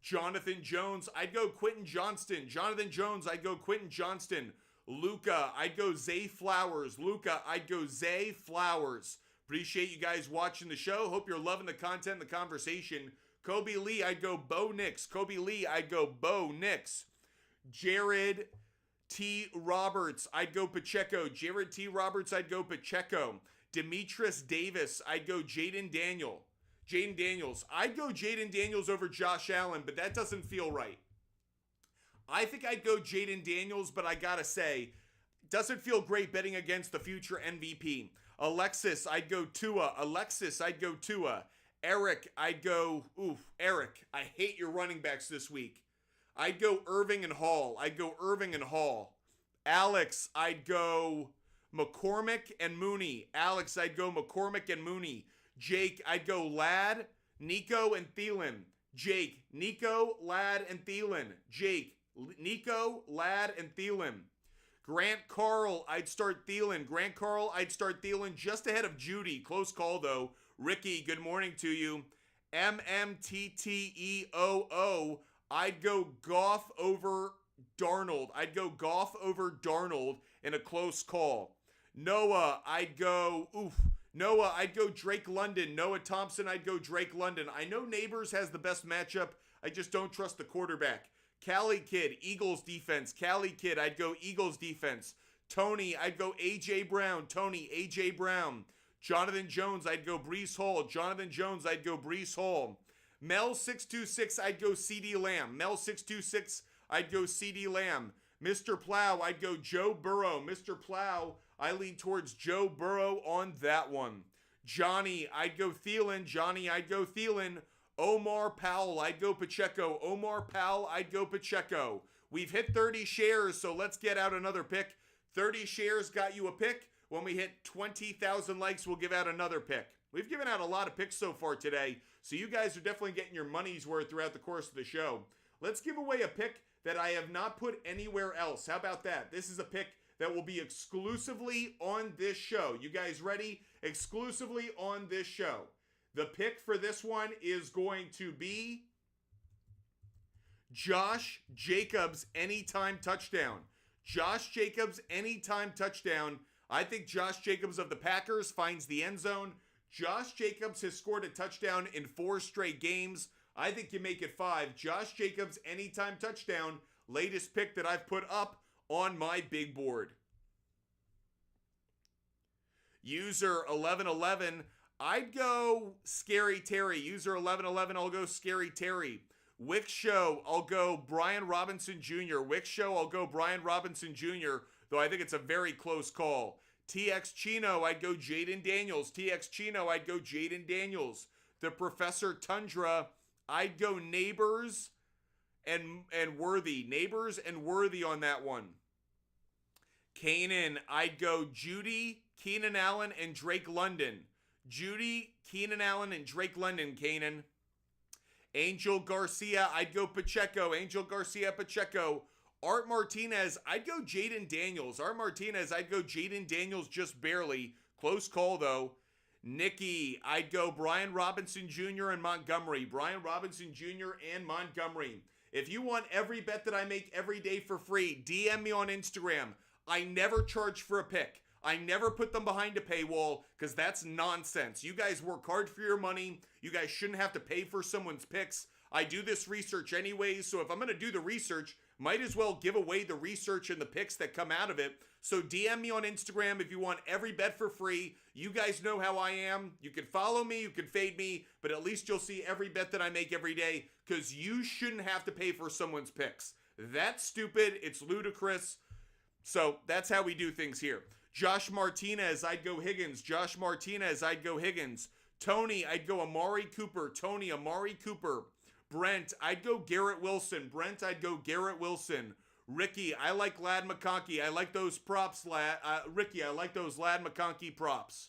Jonathan Jones, I'd go Quentin Johnston. Luca, I'd go Zay Flowers. Appreciate you guys watching the show. Hope you're loving the content and the conversation. Kobe Lee, I'd go Bo Nix. Jared T. Roberts, I'd go Pacheco. Demetrius Davis, I'd go Jaden Daniels. I'd go Jaden Daniels over Josh Allen, but that doesn't feel right. I think I'd go Jaden Daniels, but I gotta say, doesn't feel great betting against the future MVP. Alexis, I'd go Tua. Eric, I'd go, Eric, I hate your running backs this week. I'd go Irving and Hall. Alex, I'd go McCormick and Mooney. Jake, I'd go Ladd, Nico, and Thielen. Grant Carl, I'd start Thielen just ahead of Judy. Close call, though. Ricky, good morning to you. MMTTEOO, I'd go Goff over Darnold. In a close call. Noah, I'd go Drake London. Noah Thompson, I'd go Drake London. I know Neighbors has the best matchup. I just don't trust the quarterback. Cali Kid, Eagles defense. I'd go Eagles defense. Tony, I'd go A.J. Brown. Jonathan Jones, I'd go Breece Hall. Mel626, I'd go CD Lamb. Mr. Plow, I'd go Joe Burrow. I lean towards Joe Burrow on that one. Johnny, I'd go Thielen. Omar Powell, I'd go Pacheco. We've hit 30 shares, so let's get out another pick. 30 shares got you a pick. When we hit 20,000 likes, we'll give out another pick. We've given out a lot of picks so far today, so you guys are definitely getting your money's worth throughout the course of the show. Let's give away a pick that I have not put anywhere else. How about that? This is a pick that will be exclusively on this show. You guys ready? Exclusively on this show. The pick for this one is going to be Josh Jacobs anytime touchdown. Josh Jacobs anytime touchdown. I think Josh Jacobs of the Packers finds the end zone. Josh Jacobs has scored a touchdown in 4 straight games. I think you make it 5. Josh Jacobs anytime touchdown. Latest pick that I've put up on my big board. User 1111. I'd go Scary Terry. User 1111, I'll go Scary Terry. Wick Show, I'll go Brian Robinson Jr. Wick Show, I'll go Brian Robinson Jr., though I think it's a very close call. TX Chino, I'd go Jaden Daniels. TX Chino, I'd go Jaden Daniels. The Professor Tundra, I'd go Neighbors and Worthy. Neighbors and Worthy on that one. Kanan, I'd go Judy, Keenan Allen, and Drake London. Judy, Keenan Allen, and Drake London, Kanan. Angel Garcia, I'd go Pacheco. Angel Garcia, Pacheco. Art Martinez, I'd go Jaden Daniels. Art Martinez, I'd go Jaden Daniels just barely. Close call, though. Nikki, I'd go Brian Robinson Jr. and Montgomery. Brian Robinson Jr. and Montgomery. If you want every bet that I make every day for free, DM me on Instagram. I never charge for a pick. I never put them behind a paywall because that's nonsense. You guys work hard for your money. You guys shouldn't have to pay for someone's picks. I do this research anyways, so if I'm going to do the research, might as well give away the research and the picks that come out of it. So DM me on Instagram if you want every bet for free. You guys know how I am. You can follow me, you can fade me, but at least you'll see every bet that I make every day because you shouldn't have to pay for someone's picks. That's stupid. It's ludicrous. So that's how we do things here. Josh Martinez, I'd go Higgins. Josh Martinez, I'd go Higgins. Tony, I'd go Amari Cooper. Tony, Amari Cooper. Brent, I'd go Garrett Wilson. Brent, I'd go Garrett Wilson. Ricky, I like Lad McConkey. I like those props, Ricky, I like those Lad McConkey props.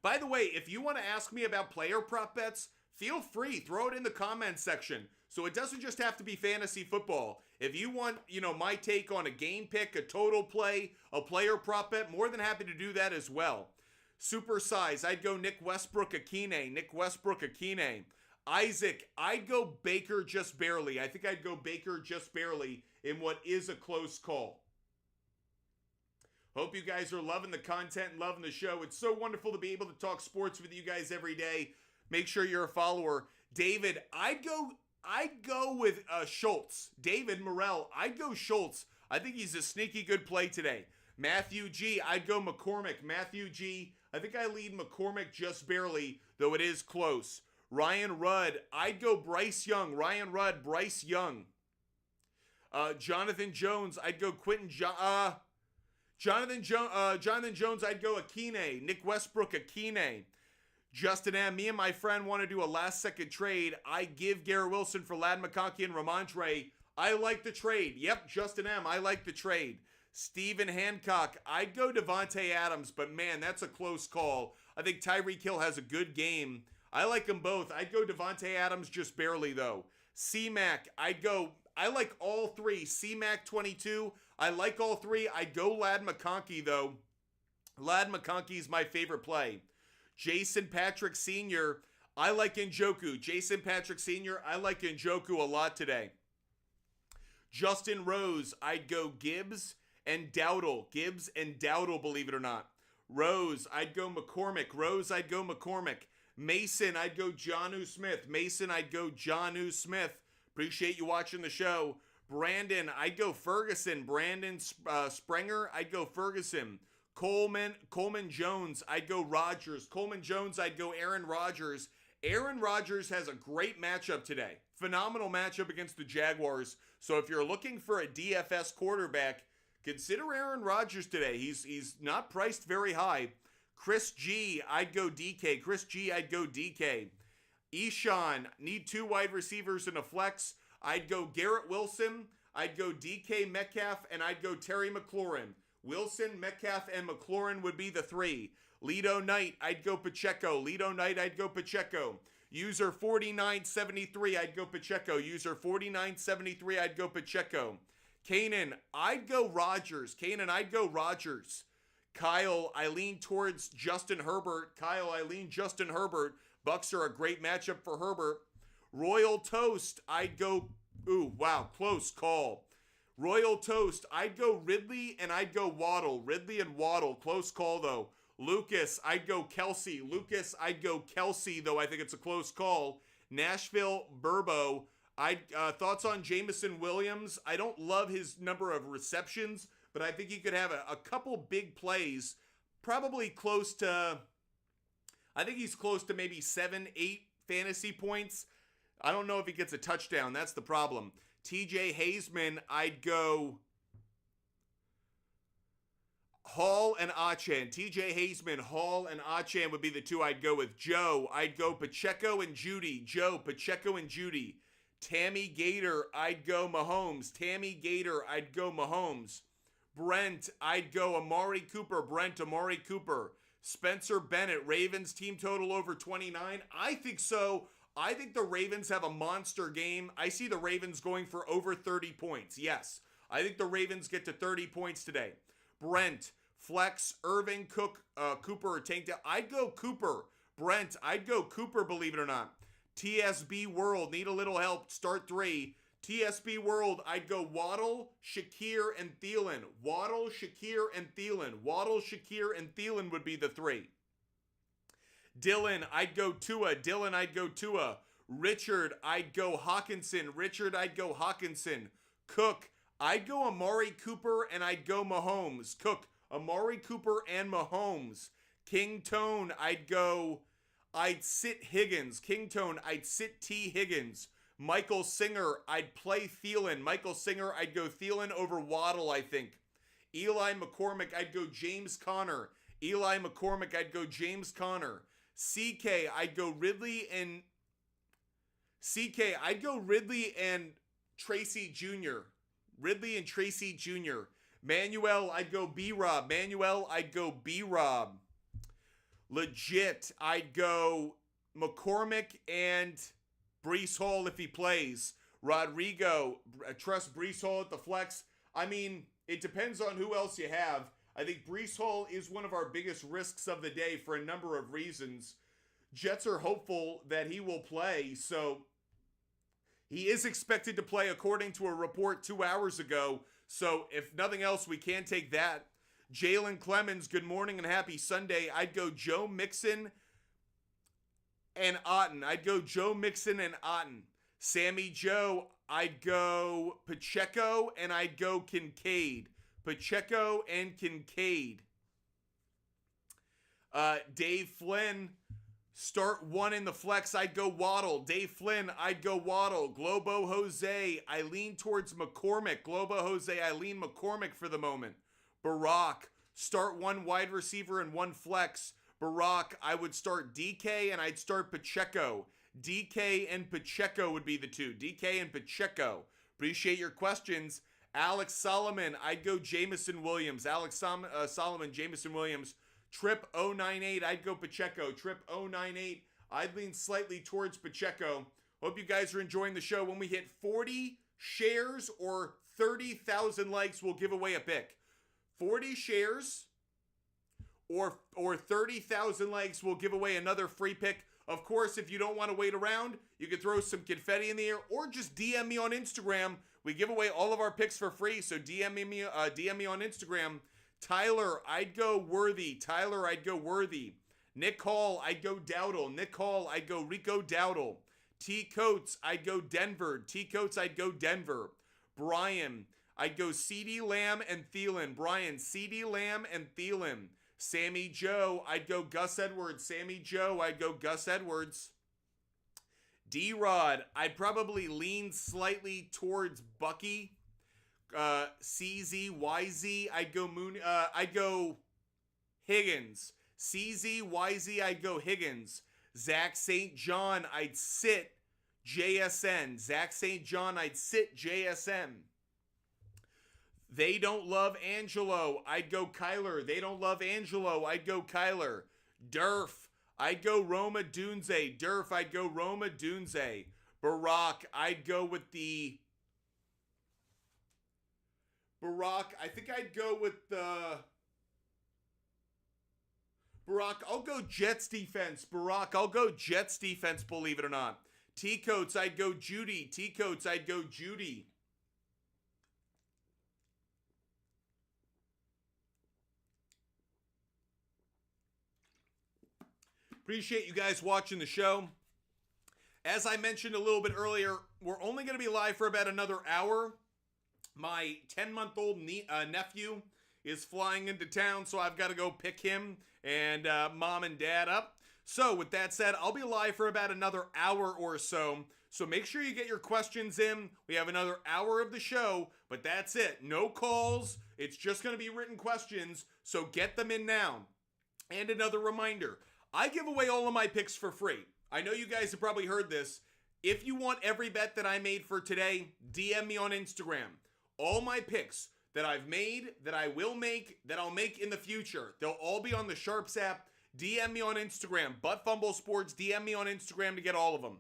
By the way, if you want to ask me about player prop bets, feel free. Throw it in the comments section. So it doesn't just have to be fantasy football. If you want, my take on a game pick, a total play, a player prop bet, more than happy to do that as well. Super size, I'd go Nick Westbrook-Akine. Nick Westbrook-Akine. Isaac, I'd go Baker just barely. I think I'd go Baker just barely in what is a close call. Hope you guys are loving the content and loving the show. It's so wonderful to be able to talk sports with you guys every day. Make sure you're a follower. David, I'd go with Schultz. David Morrell, I'd go Schultz. I think he's a sneaky good play today. Matthew G, I'd go McCormick. Matthew G, I think I lead McCormick just barely, though it is close. Ryan Rudd, I'd go Bryce Young. Ryan Rudd, Bryce Young. Jonathan Jones, I'd go Jonathan Jones, I'd go Akine. Nick Westbrook-Akine. Justin M., me and my friend want to do a last-second trade. I give Garrett Wilson for Lad McConkey and Ramondre. I like the trade. Yep, Justin M., I like the trade. Steven Hancock, I'd go Devontae Adams, but man, that's a close call. I think Tyreek Hill has a good game. I like them both. I'd go Devontae Adams just barely, though. C-Mac, I like all three. C-Mac 22, I like all three. I'd go Lad McConkey, though. Lad McConkey's my favorite play. Jason Patrick Sr., I like Njoku. Jason Patrick Sr., I like Njoku a lot today. Justin Rose, I'd go Gibbs and Dowdle. Gibbs and Dowdle, believe it or not. Rose, I'd go McCormick. Rose, I'd go McCormick. Mason, I'd go Jonnu Smith. Mason, I'd go Jonnu Smith. Appreciate you watching the show. Brandon, I'd go Ferguson. Brandon Sprenger, I'd go Ferguson. Coleman Jones, I'd go Rodgers. Coleman Jones, I'd go Aaron Rodgers. Aaron Rodgers has a great matchup today. Phenomenal matchup against the Jaguars. So if you're looking for a DFS quarterback, consider Aaron Rodgers today. He's not priced very high. Chris G, I'd go DK. Chris G, I'd go DK. Eshawn, need 2 wide receivers and a flex. I'd go Garrett Wilson. I'd go DK Metcalf, and I'd go Terry McLaurin. Wilson, Metcalf, and McLaurin would be the 3. Lido Knight, I'd go Pacheco. Lido Knight, I'd go Pacheco. User 4973, I'd go Pacheco. User 4973, I'd go Pacheco. Kanan, I'd go Rodgers. Kanan, I'd go Rodgers. Kyle, I lean towards Justin Herbert. Kyle, I lean Justin Herbert. Bucks are a great matchup for Herbert. Royal Toast, I'd go, ooh, wow, close call. Royal Toast, I'd go Ridley and I'd go Waddle. Ridley and Waddle, close call though. Lucas, I'd go Kelsey. Lucas, I'd go Kelsey, though I think it's a close call. Nashville, Burbo, thoughts on Jamison Williams. I don't love his number of receptions, but I think he could have a couple big plays, probably close to, I think he's close to maybe 7-8 fantasy points. I don't know if he gets a touchdown. That's the problem. TJ Haseman, I'd go Hall and Achan. TJ Haseman, Hall, and Achan would be the 2 I'd go with. Joe, I'd go Pacheco and Judy. Joe, Pacheco and Judy. Tammy Gator, I'd go Mahomes. Tammy Gator, I'd go Mahomes. Brent, I'd go Amari Cooper. Brent, Amari Cooper. Spencer Bennett, Ravens team total over 29. I think so. I think the Ravens have a monster game. I see the Ravens going for over 30 points. Yes, I think the Ravens get to 30 points today. Brent, Flex, Irving, Cook, Cooper, or Tank Down. I'd go Cooper. Brent, I'd go Cooper, believe it or not. TSB World, need a little help. Start 3. TSB World, I'd go Waddle, Shakir, and Thielen. Waddle, Shakir, and Thielen. Waddle, Shakir, and Thielen would be the 3. Dylan, I'd go Tua. Dylan, I'd go Tua. Richard, I'd go Hawkinson. Richard, I'd go Hawkinson. Cook, I'd go Amari Cooper and I'd go Mahomes. Cook, Amari Cooper and Mahomes. King Tone, I'd sit Higgins. King Tone, I'd sit T. Higgins. Michael Singer, I'd play Thielen. Michael Singer, I'd go Thielen over Waddle, I think. Eli McCormick, I'd go James Conner. Eli McCormick, I'd go James Conner. CK, I'd go Ridley and Tracy Jr. Ridley and Tracy Jr. Manuel, I'd go B-Rob. Manuel, I'd go B-Rob. Legit, I'd go McCormick and Breece Hall if he plays. Rodrigo, trust Breece Hall at the flex. I mean, it depends on who else you have. I think Breece Hall is one of our biggest risks of the day for a number of reasons. Jets are hopeful that he will play, so he is expected to play according to a report 2 hours ago. So if nothing else, we can take that. Jalen Clemens, good morning and happy Sunday. I'd go Joe Mixon and Otten. I'd go Joe Mixon and Otten. Sammy Joe, I'd go Pacheco and I'd go Kincaid. Pacheco and Kincaid. Dave Flynn, start 1 in the flex. I'd go Waddle. Dave Flynn, I'd go Waddle. Globo Jose, I lean towards McCormick. Globo Jose, I lean McCormick for the moment. Barack, start 1 wide receiver and 1 flex. Barack, I would start DK and I'd start Pacheco. DK and Pacheco would be the 2. DK and Pacheco. Appreciate your questions. Alex Solomon, I'd go Jamison Williams. Alex Solomon, Jamison Williams. Trip 098, I'd go Pacheco. Trip 098, I'd lean slightly towards Pacheco. Hope you guys are enjoying the show. When we hit 40 shares or 30,000 likes, we'll give away a pick. 40 shares or 30,000 likes, we'll give away another free pick. Of course, if you don't want to wait around, you can throw some confetti in the air or just DM me on Instagram. We give away all of our picks for free, so DM me on Instagram. Tyler, I'd go Worthy. Tyler, I'd go Worthy. Nick Hall, I'd go Dowdle. Nick Hall, I'd go Rico Dowdle. T. Coates, I'd go Denver. T. Coates, I'd go Denver. Brian, I'd go CeeDee Lamb and Thielen. Brian, CeeDee Lamb and Thielen. Sammy Joe, I'd go Gus Edwards. Sammy Joe, I'd go Gus Edwards. D-Rod, I'd probably lean slightly towards Bucky. CZ, YZ, I'd go Higgins. CZ, YZ, I'd go Higgins. Zach St. John, I'd sit JSN. Zach St. John, I'd sit JSN. They don't love Angelo. I'd go Kyler. They don't love Angelo. I'd go Kyler. Durf. I'd go Roma Dunze. Durf. I'd go Roma Dunze. Barack. I'd go with the... Barack. I think I'd go with the... Barack. I'll go Jets defense. Barack. I'll go Jets defense, believe it or not. T-Coats. I'd go Judy. T-Coats. I'd go Judy. Appreciate you guys watching the show. As I mentioned a little bit earlier, we're only going to be live for about another hour. My 10-month-old nephew is flying into town, so I've got to go pick him and mom and dad up. So with that said, I'll be live for about another hour or so. So make sure you get your questions in. We have another hour of the show, but that's it. No calls. It's just going to be written questions, so get them in now. And another reminder, I give away all of my picks for free. I know you guys have probably heard this. If you want every bet that I made for today, DM me on Instagram. All my picks that I've made, that I will make, that I'll make in the future, they'll all be on the Sharps app. DM me on Instagram. Butt Fumble Sports, DM me on Instagram to get all of them.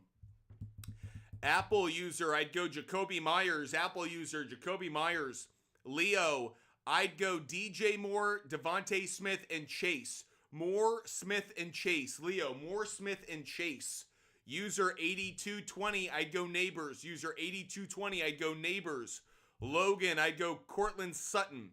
Apple user, I'd go Jacoby Myers. Apple user, Jacoby Myers. Leo, I'd go DJ Moore, Devontae Smith, and Chase. Moore, Smith, and Chase. Leo, Moore, Smith, and Chase. User 8220, I'd go Neighbors. User 8220, I'd go Neighbors. Logan, I'd go Cortland Sutton.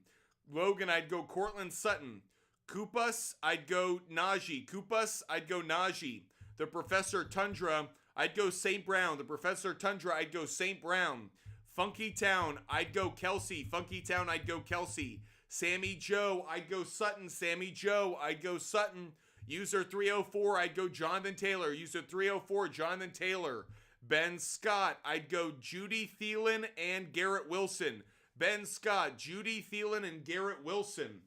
Logan, I'd go Cortland Sutton. Koopas, I'd go Najee. Koopas, I'd go Najee. The Professor Tundra, I'd go St. Brown. The Professor Tundra, I'd go St. Brown. Funky Town, I'd go Kelsey. Funky Town, I'd go Kelsey. Sammy Joe, I'd go Sutton. Sammy Joe, I'd go Sutton. User 304, I'd go Jonathan Taylor. User 304, Jonathan Taylor. Ben Scott, I'd go Judy Thielen and Garrett Wilson. Ben Scott, Judy Thielen, and Garrett Wilson.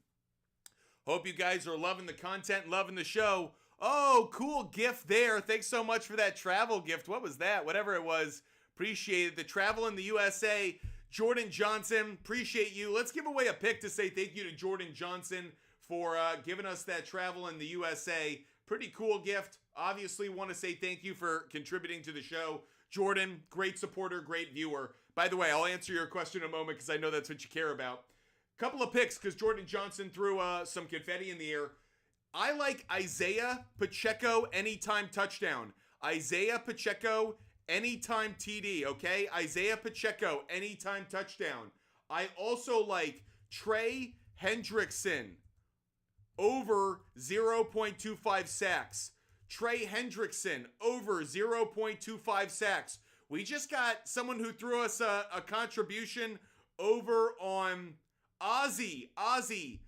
Hope you guys are loving the content, loving the show. Oh, cool gift there. Thanks so much for that travel gift. What was that? Whatever it was. Appreciate it. The travel in the USA. Jordan Johnson, appreciate you. Let's give away a pick to say thank you to Jordan Johnson for giving us that travel in the USA. Pretty cool gift. Obviously want to say thank you for contributing to the show. Jordan, great supporter, great viewer. By the way, I'll answer your question in a moment because I know that's what you care about. Couple of picks because Jordan Johnson threw some confetti in the air. I like Isaiah Pacheco anytime touchdown. Isaiah Pacheco anytime TD, okay? Isaiah Pacheco, anytime touchdown. I also like Trey Hendrickson, over 0.25 sacks. Trey Hendrickson, over 0.25 sacks. We just got someone who threw us a contribution over on Ozzy, I'd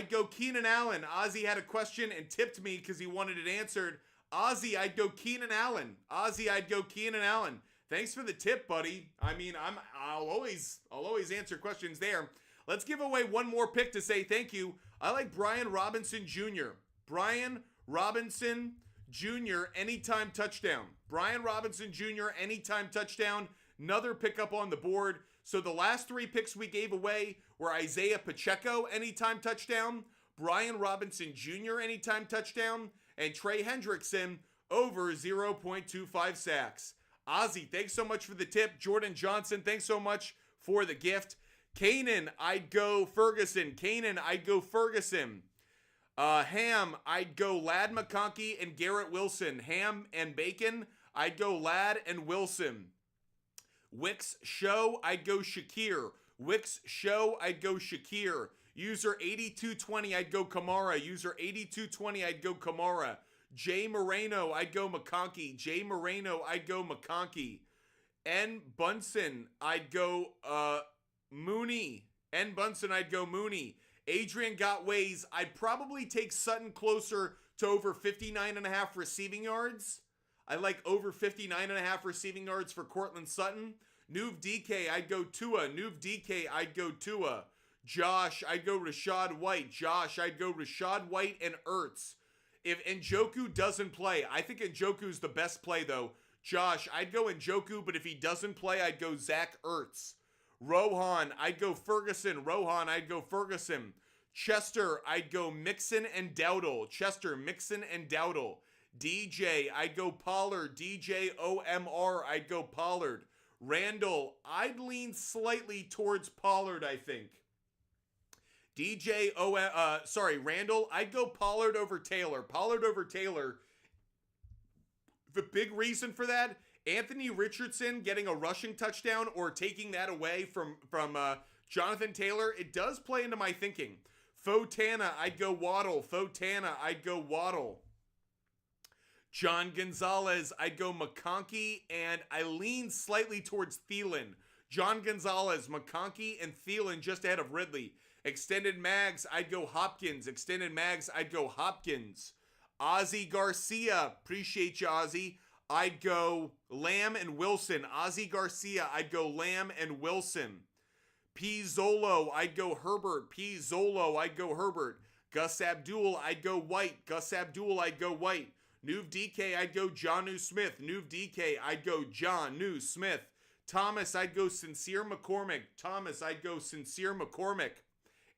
go Keenan Allen. Ozzy had a question and tipped me because he wanted it answered. Ozzy, I'd go Keenan Allen. Ozzy, I'd go Keenan Allen. Thanks for the tip, buddy. I mean, I'll always answer questions there. Let's give away one more pick to say thank you. I like Brian Robinson Jr. Brian Robinson Jr. anytime touchdown. Brian Robinson Jr. anytime touchdown. Another pickup on the board. So the last three picks we gave away were Isaiah Pacheco anytime touchdown, Brian Robinson Jr. anytime touchdown, and Trey Hendrickson over 0.25 sacks. Ozzy, thanks so much for the tip. Jordan Johnson, thanks so much for the gift. Kanan, I'd go Ferguson. Kanan, I'd go Ferguson. Ham, I'd go Ladd McConkey and Garrett Wilson. Ham and Bacon, I'd go Ladd and Wilson. Wicks Show, I'd go Shakir. Wicks Show, I'd go Shakir. User 8220, I'd go Kamara. User 8220, I'd go Kamara. Jay Moreno, I'd go McConkey. Jay Moreno, I'd go McConkey. N. Bunsen, I'd go Mooney. N. Bunsen, I'd go Mooney. Adrian Got Ways, I'd probably take Sutton closer to over 59.5 receiving yards. I like over 59.5 receiving yards for Cortland Sutton. Nuv DK, I'd go Tua. Nuv DK, I'd go Tua. Josh, I'd go Rashad White. Josh, I'd go Rashad White and Ertz. If Njoku doesn't play, I think Njoku's the best play though. Josh, I'd go Njoku, but if he doesn't play, I'd go Zach Ertz. Rohan, I'd go Ferguson. Rohan, I'd go Ferguson. Chester, I'd go Mixon and Dowdle. Chester, Mixon and Dowdle. DJ, I'd go Pollard. DJ OMR, I'd go Pollard. Randall, I'd lean slightly towards Pollard, I think. Randall, I'd go Pollard over Taylor. Pollard over Taylor. The big reason for that, Anthony Richardson getting a rushing touchdown or taking that away from Jonathan Taylor, it does play into my thinking. Fotana, I'd go Waddle. Fotana, I'd go Waddle. John Gonzalez, I'd go McConkey, and I lean slightly towards Thielen. John Gonzalez, McConkey, and Thielen just ahead of Ridley. Extended Mags, I'd go Hopkins. Extended Mags, I'd go Hopkins. Ozzie Garcia, appreciate you, Ozzie. I'd go Lamb and Wilson. Ozzie Garcia, I'd go Lamb and Wilson. P. Zolo, I'd go Herbert. P. Zolo, I'd go Herbert. Gus Abdul, I'd go White. Gus Abdul, I'd go White. Nuve DK, I'd go Jonnu Smith. Nuve DK, I'd go Jonnu Smith. Thomas, I'd go Sincere McCormick. Thomas, I'd go Sincere McCormick.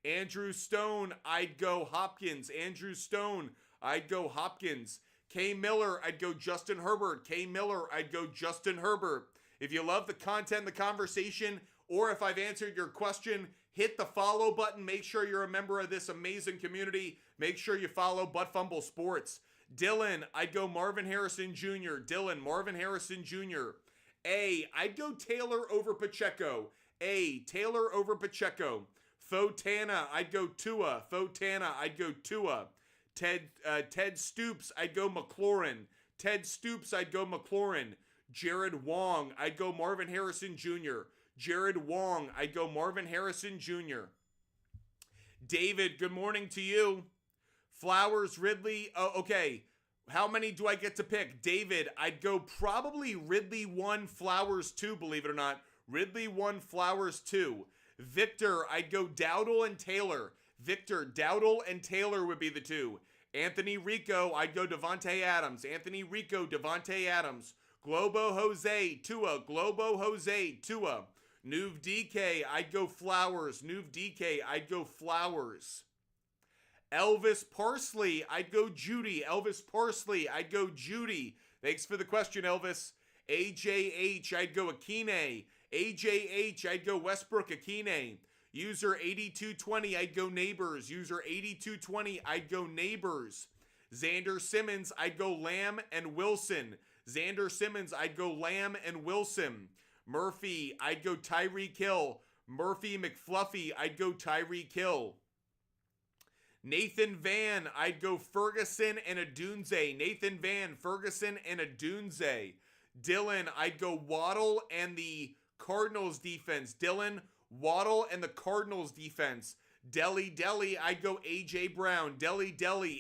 Andrew Stone, I'd go Hopkins. Andrew Stone, I'd go Hopkins. K. Miller, I'd go Justin Herbert. K. Miller, I'd go Justin Herbert. If you love the content, the conversation, or if I've answered your question, hit the follow button. Make sure you're a member of this amazing community. Make sure you follow Butt Fumble Sports. Dylan, I'd go Marvin Harrison Jr. Dylan, Marvin Harrison Jr. A, I'd go Taylor over Pacheco. A, Taylor over Pacheco. Fotana, I'd go Tua. Fotana, I'd go Tua. Ted Stoops, I'd go McLaurin. Ted Stoops, I'd go McLaurin. Jared Wong, I'd go Marvin Harrison Jr. Jared Wong, I'd go Marvin Harrison Jr. David, good morning to you. Flowers, Ridley, okay. How many do I get to pick? David, I'd go probably Ridley 1, Flowers 2, believe it or not. Ridley 1, Flowers 2. Victor, I'd go Dowdle and Taylor. Victor, Dowdle and Taylor would be the two. Anthony Rico, I'd go Devontae Adams. Anthony Rico, Devontae Adams. Globo Jose, Tua. Globo Jose, Tua. Nuve DK, I'd go Flowers. Nuve DK, I'd go Flowers. Elvis Parsley, I'd go Judy. Elvis Parsley, I'd go Judy. Thanks for the question, Elvis. AJH, I'd go Akine. AJH, I'd go Westbrook Akine. User 8220, I'd go Neighbors. User 8220, I'd go Neighbors. Xander Simmons, I'd go Lamb and Wilson. Xander Simmons, I'd go Lamb and Wilson. Murphy, I'd go Tyreek Hill. Murphy McFluffy, I'd go Tyreek Hill. Nathan Van, I'd go Ferguson and Adunze. Nathan Van, Ferguson and Adunze. Dylan, I'd go Waddle and the Cardinals defense. Dylan, Waddle and the Cardinals defense. Deli, I'd go A.J. Brown. Deli,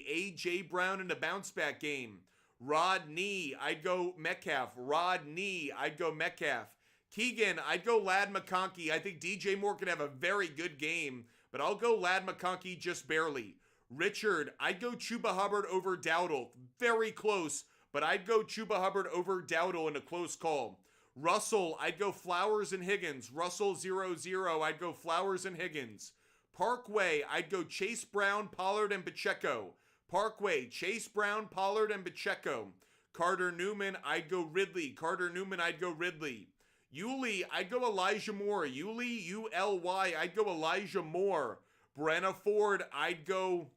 A.J. Brown in the bounce back game. Rodney, I'd go Metcalf. Rodney, I'd go Metcalf. Keegan, I'd go Lad McConkey. I think DJ Moore could have a very good game, but I'll go Lad McConkey just barely. Richard, I'd go Chuba Hubbard over Dowdle. Very close, but I'd go Chuba Hubbard over Dowdle in a close call. Russell, I'd go Flowers and Higgins. Russell 0-0, I'd go Flowers and Higgins. Parkway, I'd go Chase Brown, Pollard, and Pacheco. Parkway, Chase Brown, Pollard, and Pacheco. Carter Newman, I'd go Ridley. Carter Newman, I'd go Ridley. Yulee, I'd go Elijah Moore. Yulee, U-L-Y, I'd go Elijah Moore. Brenna Ford, I'd go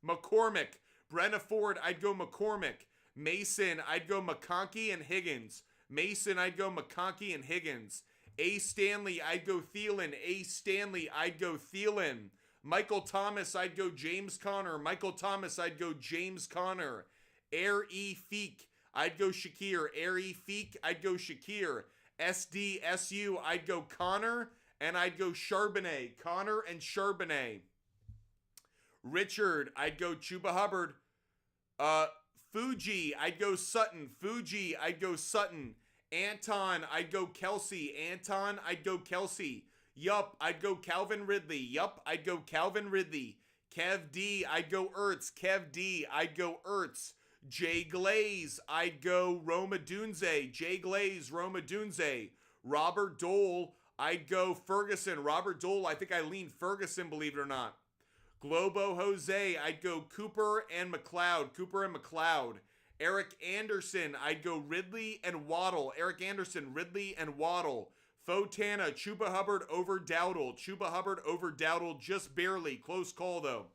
McCormick. Brenna Ford, I'd go McCormick. Mason, I'd go McConkey and Higgins. Mason, I'd go McConkey and Higgins. A. Stanley, I'd go Thielen. A. Stanley, I'd go Thielen. Michael Thomas, I'd go James Conner. Michael Thomas, I'd go James Conner. Air E. Feek, I'd go Shakir. Air E. Feek, I'd go Shakir. SDSU, I'd go Connor, and I'd go Charbonnet. Connor and Charbonnet. Richard, I'd go Chuba Hubbard. Fuji, I'd go Sutton. Fuji, I'd go Sutton. Anton, I'd go Kelsey. Anton, I'd go Kelsey. Yup, I'd go Calvin Ridley. Yup, I'd go Calvin Ridley. Kev D, I'd go Ertz. Kev D, I'd go Ertz. Jay Glaze, I'd go Roma Dunze. Jay Glaze, Roma Dunze. Robert Dole, I'd go Ferguson. Robert Dole, I think I lean Ferguson, believe it or not. Globo Jose, I'd go Cooper and McLeod. Cooper and McLeod. Eric Anderson, I'd go Ridley and Waddle. Eric Anderson, Ridley and Waddle. Fotana, Chuba Hubbard over Dowdle. Chuba Hubbard over Dowdle, just barely. Close call, though.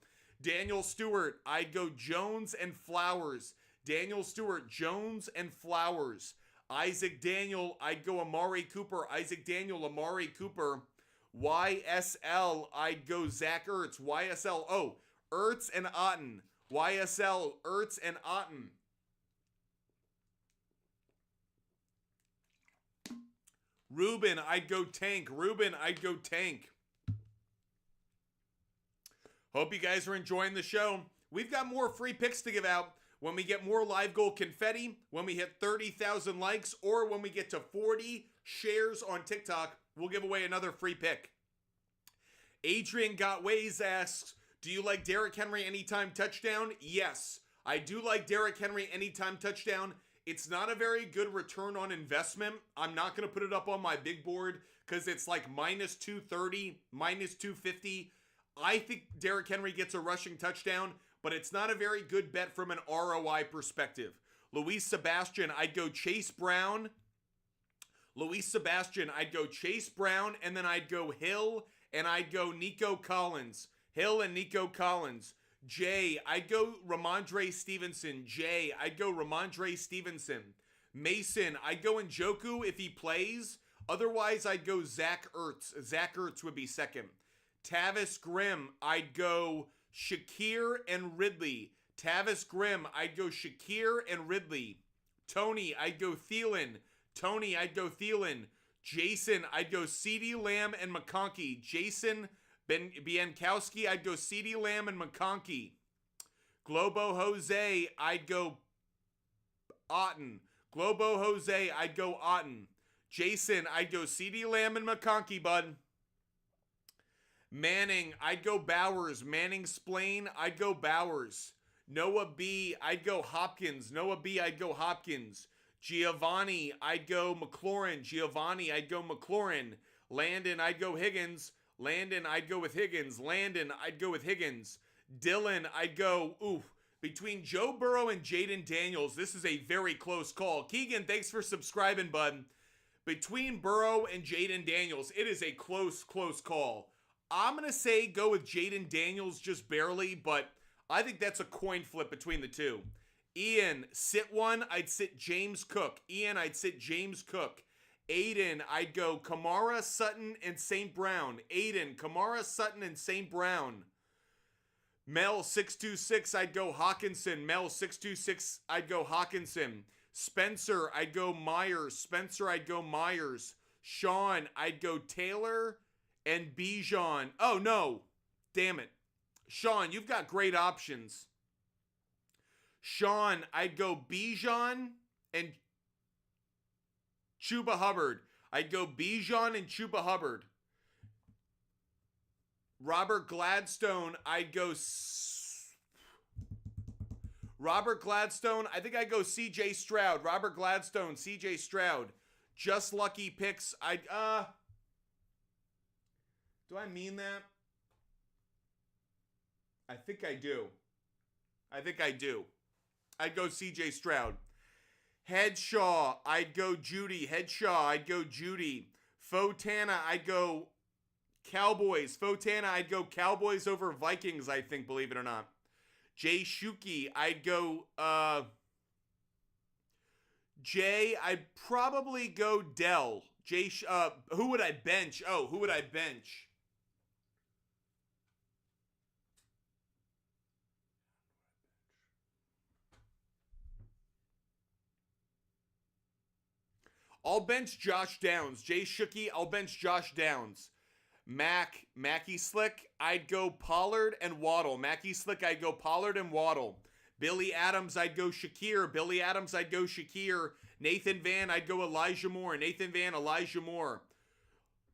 Daniel Stewart, I'd go Jones and Flowers. Daniel Stewart, Jones and Flowers. Isaac Daniel, I'd go Amari Cooper. Isaac Daniel, Amari Cooper. YSL, I'd go Zach Ertz. YSL, Ertz and Otten. YSL, Ertz and Otten. Ruben, I'd go Tank. Ruben, I'd go Tank. Hope you guys are enjoying the show. We've got more free picks to give out when we get more live goal confetti, when we hit 30,000 likes, or when we get to 40 shares on TikTok. We'll give away another free pick. Adrian Gotways asks, do you like Derrick Henry anytime touchdown? Yes, I do like Derrick Henry anytime touchdown. It's not a very good return on investment. I'm not going to put it up on my big board because it's like minus 230, minus 250. I think Derrick Henry gets a rushing touchdown, but it's not a very good bet from an ROI perspective. Luis Sebastian, I'd go Chase Brown. Luis Sebastian, I'd go Chase Brown, and then I'd go Hill, and I'd go Nico Collins. Hill and Nico Collins. Jay, I'd go Ramondre Stevenson. Jay, I'd go Ramondre Stevenson. Mason, I'd go Njoku if he plays. Otherwise, I'd go Zach Ertz. Zach Ertz would be second. Tavis Grimm, I'd go Shakir and Ridley. Tavis Grimm, I'd go Shakir and Ridley. Tony, I'd go Thielen. Tony, I'd go Thielen. Jason, I'd go CeeDee Lamb and McConkey. Jason Biankowski, I'd go CeeDee Lamb and McConkey. Globo Jose, I'd go Otten. Globo Jose, I'd go Otten. Jason, I'd go CeeDee Lamb and McConkey, bud. Manning, I'd go Bowers. Manning Splain, I'd go Bowers. Noah B, I'd go Hopkins. Noah B, I'd go Hopkins. Giovanni, I'd go McLaurin. Giovanni, I'd go McLaurin. Landon, I'd go Higgins. Landon, I'd go with Higgins. Landon, I'd go with Higgins. Dylan, I'd go, between Joe Burrow and Jaden Daniels, this is a very close call. Keegan, thanks for subscribing, bud. Between Burrow and Jaden Daniels, it is a close call. I'm going to say go with Jaden Daniels just barely, but I think that's a coin flip between the two. Ian, sit one, I'd sit James Cook. Ian, I'd sit James Cook. Aiden, I'd go Kamara, Sutton, and St. Brown. Aiden, Kamara, Sutton, and St. Brown. Mel 626, I'd go Hawkinson. Mel 626, I'd go Hawkinson. Spencer, I'd go Myers. Spencer, I'd go Myers. Sean, I'd go Taylor and Bijan. Oh, no. Damn it. Sean, you've got great options. Sean, I'd go Bijan and Chuba Hubbard. I'd go Bijan and Chuba Hubbard. Robert Gladstone, I'd go Robert Gladstone, I think I'd go CJ Stroud. Robert Gladstone, CJ Stroud. Just lucky picks. Do I mean that? I think I do. I'd go CJ Stroud. Headshaw, I'd go Judy. Headshaw, I'd go Judy. Fotana, I'd go Cowboys. Fotana, I'd go Cowboys over Vikings, I think, believe it or not. Jay Shuki, I'd go Jay, I'd probably go Dell. Who would I bench? Who would I bench? I'll bench Josh Downs. Jay Shuki, I'll bench Josh Downs. Mackie Slick, I'd go Pollard and Waddle. Mackie Slick, I'd go Pollard and Waddle. Billy Adams, I'd go Shakir. Billy Adams, I'd go Shakir. Nathan Van, I'd go Elijah Moore. Nathan Van, Elijah Moore.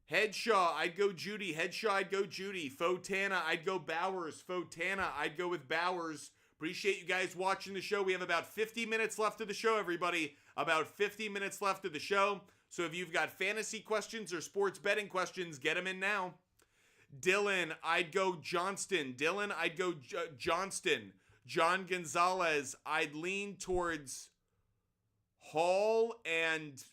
Headshaw, I'd go Judy. Headshaw, I'd go Judy. Fotana, I'd go Bowers. Fotana, I'd go with Bowers. Appreciate you guys watching the show. We have about 50 minutes left of the show, everybody. About 50 minutes left of the show. So if you've got fantasy questions or sports betting questions, get them in now. Dylan, I'd go Johnston. Dylan, I'd go Johnston. John Gonzalez, I'd lean towards Hall and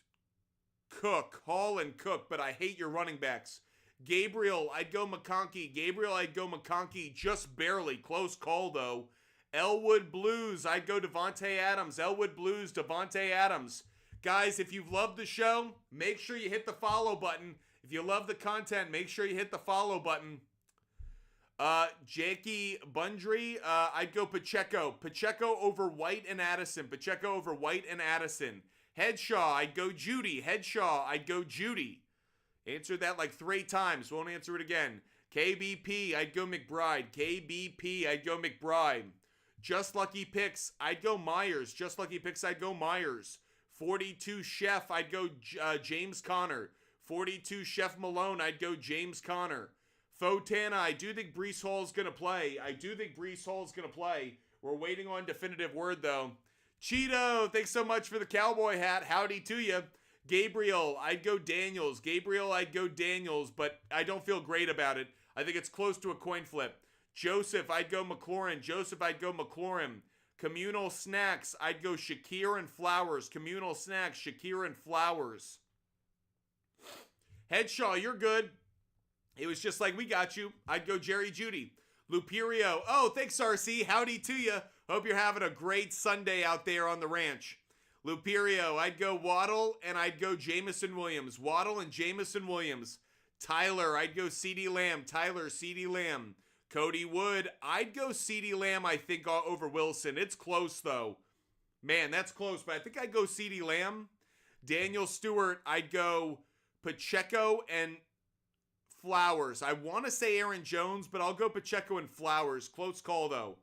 Cook. Hall and Cook, but I hate your running backs. Gabriel, I'd go McConkey. Gabriel, I'd go McConkey. Just barely. Close call, though. Elwood Blues, I'd go Devontae Adams. Elwood Blues, Devontae Adams. Guys, if you've loved the show, make sure you hit the follow button. If you love the content, make sure you hit the follow button. Jakey Bundry, I'd go Pacheco. Pacheco over White and Addison. Pacheco over White and Addison. Headshaw, I'd go Judy. Headshaw, I'd go Judy. Answered that like 3 times. Won't answer it again. KBP, I'd go McBride. KBP, I'd go McBride. Just Lucky Picks, I'd go Myers. Just Lucky Picks, I'd go Myers. 42 Chef, I'd go James Conner. 42 Chef Malone, I'd go James Conner. Fotana, I do think Breece Hall's going to play. We're waiting on definitive word, though. Cheeto, thanks so much for the cowboy hat. Howdy to you. Gabriel, I'd go Daniels. But I don't feel great about it. I think it's close to a coin flip. Joseph, I'd go McLaurin. Communal Snacks, I'd go Shakir and Flowers. Headshaw, you're good. It was just like, we got you. I'd go Jerry Judy. Luperio, oh, thanks, RC. Howdy to you. Hope you're having a great Sunday out there on the ranch. Luperio, I'd go Waddle and I'd go Jamison Williams. Tyler, I'd go CeeDee Lamb. Cody Wood, I'd go CeeDee Lamb, I think, over Wilson. It's close, though. Man, that's close, but I think I'd go CeeDee Lamb. Daniel Stewart, I'd go Pacheco and Flowers. I want to say Aaron Jones, but I'll go Pacheco and Flowers. Close call, though.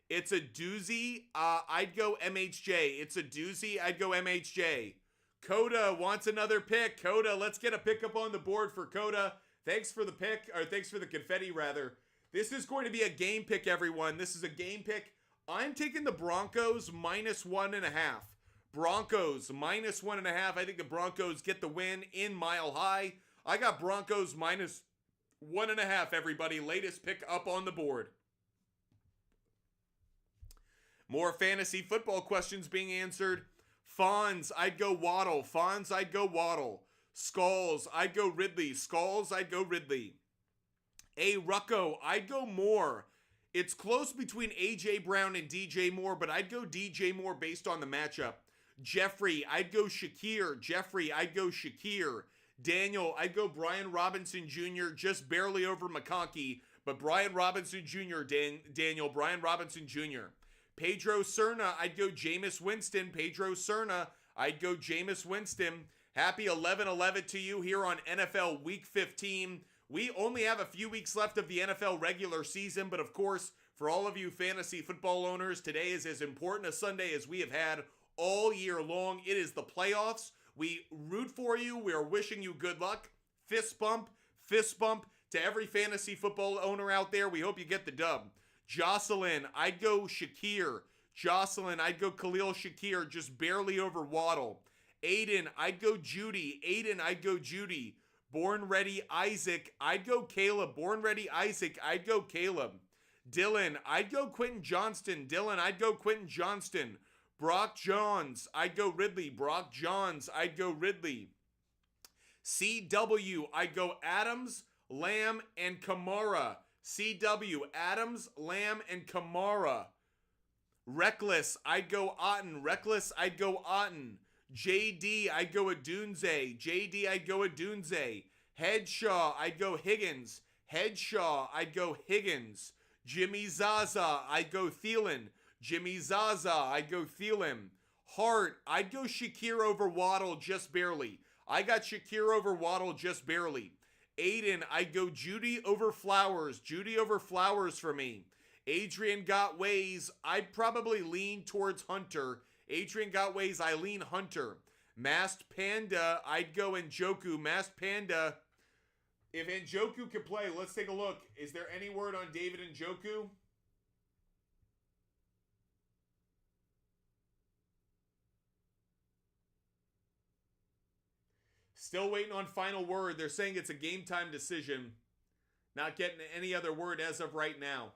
It's a doozy. I'd go MHJ. Coda wants another pick. Coda, let's get a pick up on the board for Coda. Thanks for the pick, or thanks for the confetti, rather. This is going to be a game pick, everyone. This is a game pick. I'm taking the Broncos -1.5. Broncos -1.5. I think the Broncos get the win in Mile High. I got Broncos -1.5, everybody. Latest pick up on the board. More fantasy football questions being answered. Fonz, I'd go Waddle. Skulls, I'd go Ridley. A Rucko, I'd go Moore. It's close between A.J. Brown and D.J. Moore, but I'd go D.J. Moore based on the matchup. Jeffrey, I'd go Shakir. Daniel, I'd go Brian Robinson Jr., just barely over McConkey, but Brian Robinson Jr., Daniel, Brian Robinson Jr. Pedro Cerna, I'd go Jameis Winston. Happy 11-11 to you here on NFL Week 15. We only have a few weeks left of the NFL regular season, but of course, for all of you fantasy football owners, today is as important a Sunday as we have had all year long. It is the playoffs. We root for you. We are wishing you good luck. Fist bump to every fantasy football owner out there. We hope you get the dub. Jocelyn, I'd go Shakir. I'd go Khalil Shakir, just barely over Waddle. Aiden, I'd go Judy. Born Ready Isaac, I'd go Caleb. Dylan, I'd go Quentin Johnston. Brock Johns, I'd go Ridley. CW, I'd go Adams, Lamb, and Kamara. Reckless, I'd go Otten. JD, I'd go Adunze. Headshaw, I'd go Higgins. Jimmy Zaza, I'd go Thielen. Hart, I'd go Shakir over Waddle just barely. I got Shakir over Waddle just barely. Aiden, I'd go Judy over Flowers. For me. Adrian got ways. I'd probably lean towards Hunter. I lean Hunter. Masked Panda, I'd go Njoku. If Njoku can play, let's take a look. Is there any word on David Njoku? Still waiting on final word. They're saying it's a game time decision. Not getting any other word as of right now.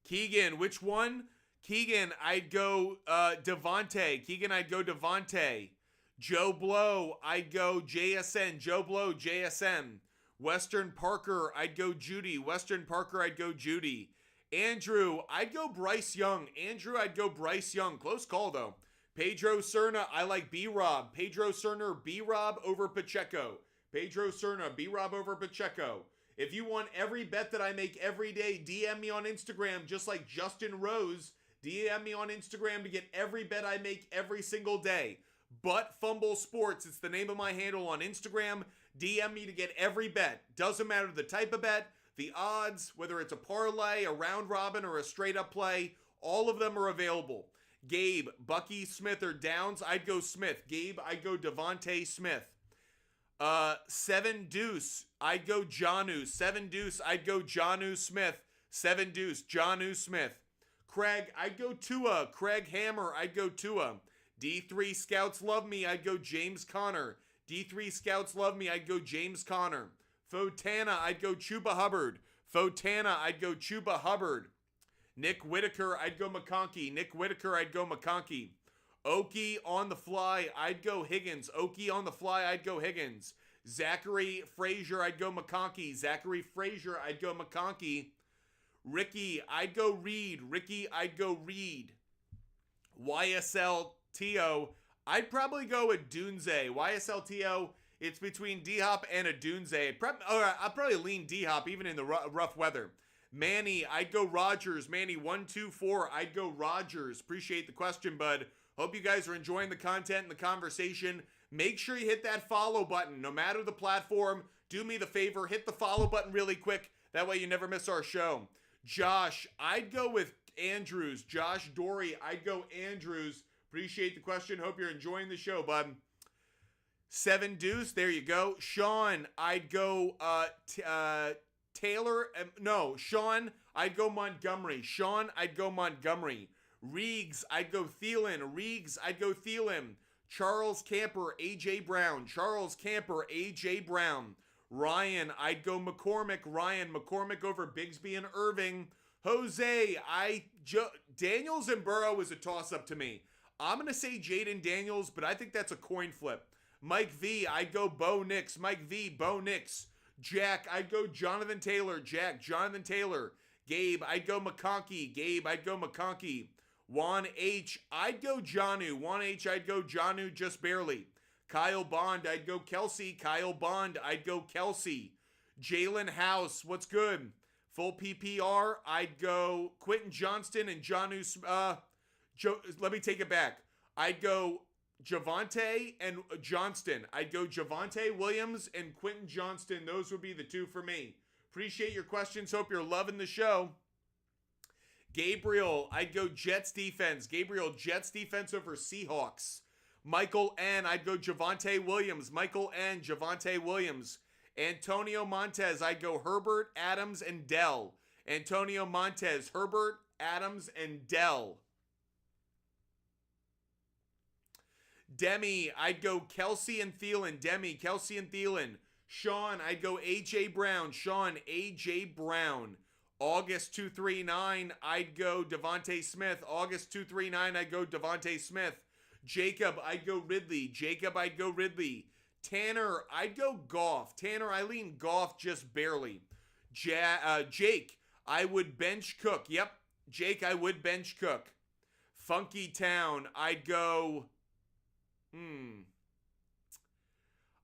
Keegan, which one? Keegan, I'd go Devontae. Keegan, I'd go Devontae. Joe Blow, I'd go JSN. Joe Blow, JSN. Western Parker, I'd go Judy. Western Parker, I'd go Judy. Andrew, I'd go Bryce Young. Andrew, I'd go Bryce Young. Close call, though. Pedro Cerna, I like B-Rob. Pedro Cerna, B-Rob over Pacheco. Pedro Cerna, B-Rob over Pacheco. If you want every bet that I make every day, DM me on Instagram, just like Justin Rose. DM me on Instagram to get every bet I make every single day. But Fumble Sports, it's the name of my handle on Instagram. DM me to get every bet. Doesn't matter the type of bet, the odds, whether it's a parlay, a round robin, or a straight up play, all of them are available. Gabe, Bucky, Smith, or Downs, I'd go Smith. Gabe, I'd go Devontae Smith. 7 Deuce, I'd go Jonnu. 7 Deuce, I'd go Jonnu Smith. 7 Deuce, Jonnu Smith. Craig, I'd go Tua. Craig Hammer, I'd go Tua. D3 Scouts love me, I'd go James Conner. D3 Scouts love me, I'd go James Conner. Fotana, I'd go Chuba Hubbard. Fotana, I'd go Chuba Hubbard. Nick Whitaker, I'd go McConkey. Nick Whitaker, I'd go McConkey. Okie on the fly, I'd go Higgins. Okie on the fly, I'd go Higgins. Zachary Frazier, I'd go McConkey. Zachary Frazier, I'd go McConkey. Ricky, I'd go Reed. Ricky, I'd go Reed. YSL T.O., I'd probably go with Dunze. YSL T.O., it's between D-Hop and a Dunze. I'll probably lean D-Hop even in the rough weather. Manny, I'd go Rogers. Manny, 124, I'd go Rogers. Appreciate the question, bud. Hope you guys are enjoying the content and the conversation. Make sure you hit that follow button. No matter the platform, do me the favor, hit the follow button really quick. That way you never miss our show. Josh, I'd go with Andrews. Josh Dory, I'd go Andrews. Appreciate the question. Hope you're enjoying the show, bud. 7 Deuce, there you go. Sean, I'd go Taylor. No, Sean, I'd go Montgomery. Sean, I'd go Montgomery. Reegs, I'd go Thielen. Reegs, I'd go Thielen. Charles Camper, A.J. Brown. Charles Camper, A.J. Brown. Ryan, I'd go McCormick. Ryan, McCormick over Bigsby and Irving. Jose, Daniels and Burrow is a toss-up to me. I'm going to say Jaden Daniels, but I think that's a coin flip. Mike V, I'd go Bo Nix. Mike V, Bo Nix. Jack, I'd go Jonathan Taylor. Jack, Jonathan Taylor. Gabe, I'd go McConkey. Gabe, I'd go McConkey. Juan H, I'd go Jonnu. Juan H, I'd go Jonnu just barely. Kyle Bond, I'd go Kelsey. Kyle Bond, I'd go Kelsey. Jalen House, what's good? Full PPR, I'd go Quentin Johnston and Jonnu. Let me take it back. I'd go Javonte and Johnston. I'd go Javonte Williams and Quentin Johnston. Those would be the two for me. Appreciate your questions. Hope you're loving the show. Gabriel, I'd go Jets defense. Gabriel, Jets defense over Seahawks. Michael N, I'd go Javonte Williams. Michael N, Javonte Williams. Antonio Montez, I'd go Herbert, Adams, and Dell. Antonio Montez, Herbert, Adams, and Dell. Demi, I'd go Kelsey and Thielen. Demi, Kelsey and Thielen. Sean, I'd go A.J. Brown. Sean, A.J. Brown. August 239, I'd go Devontae Smith. August 239, I'd go Devontae Smith. Jacob, I'd go Ridley. Jacob, I'd go Ridley. Tanner, I'd go Goff. Tanner, I lean Goff just barely. Jake, I would bench Cook. Yep, Jake, I would bench Cook. Funky Town, I'd go...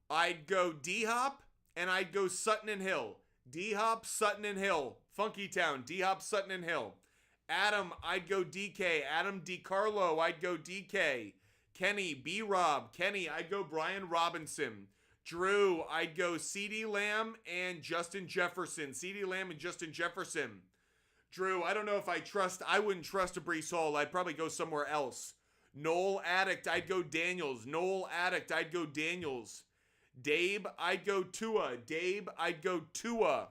I'd go D-Hop, and I'd go Sutton and Hill. D-Hop, Sutton and Hill. Funky Town, D-Hop, Sutton and Hill. Adam, I'd go DK. Adam DiCarlo, I'd go DK. Kenny, B-Rob. Kenny, I'd go Brian Robinson. Drew, I'd go CeeDee Lamb and Justin Jefferson. CeeDee Lamb and Justin Jefferson. Drew, I don't know if I wouldn't trust a Breece Hall. I'd probably go somewhere else. Noel Addict, I'd go Daniels. Noel Addict, I'd go Daniels. Dabe, I'd go Tua. Dabe, I'd go Tua.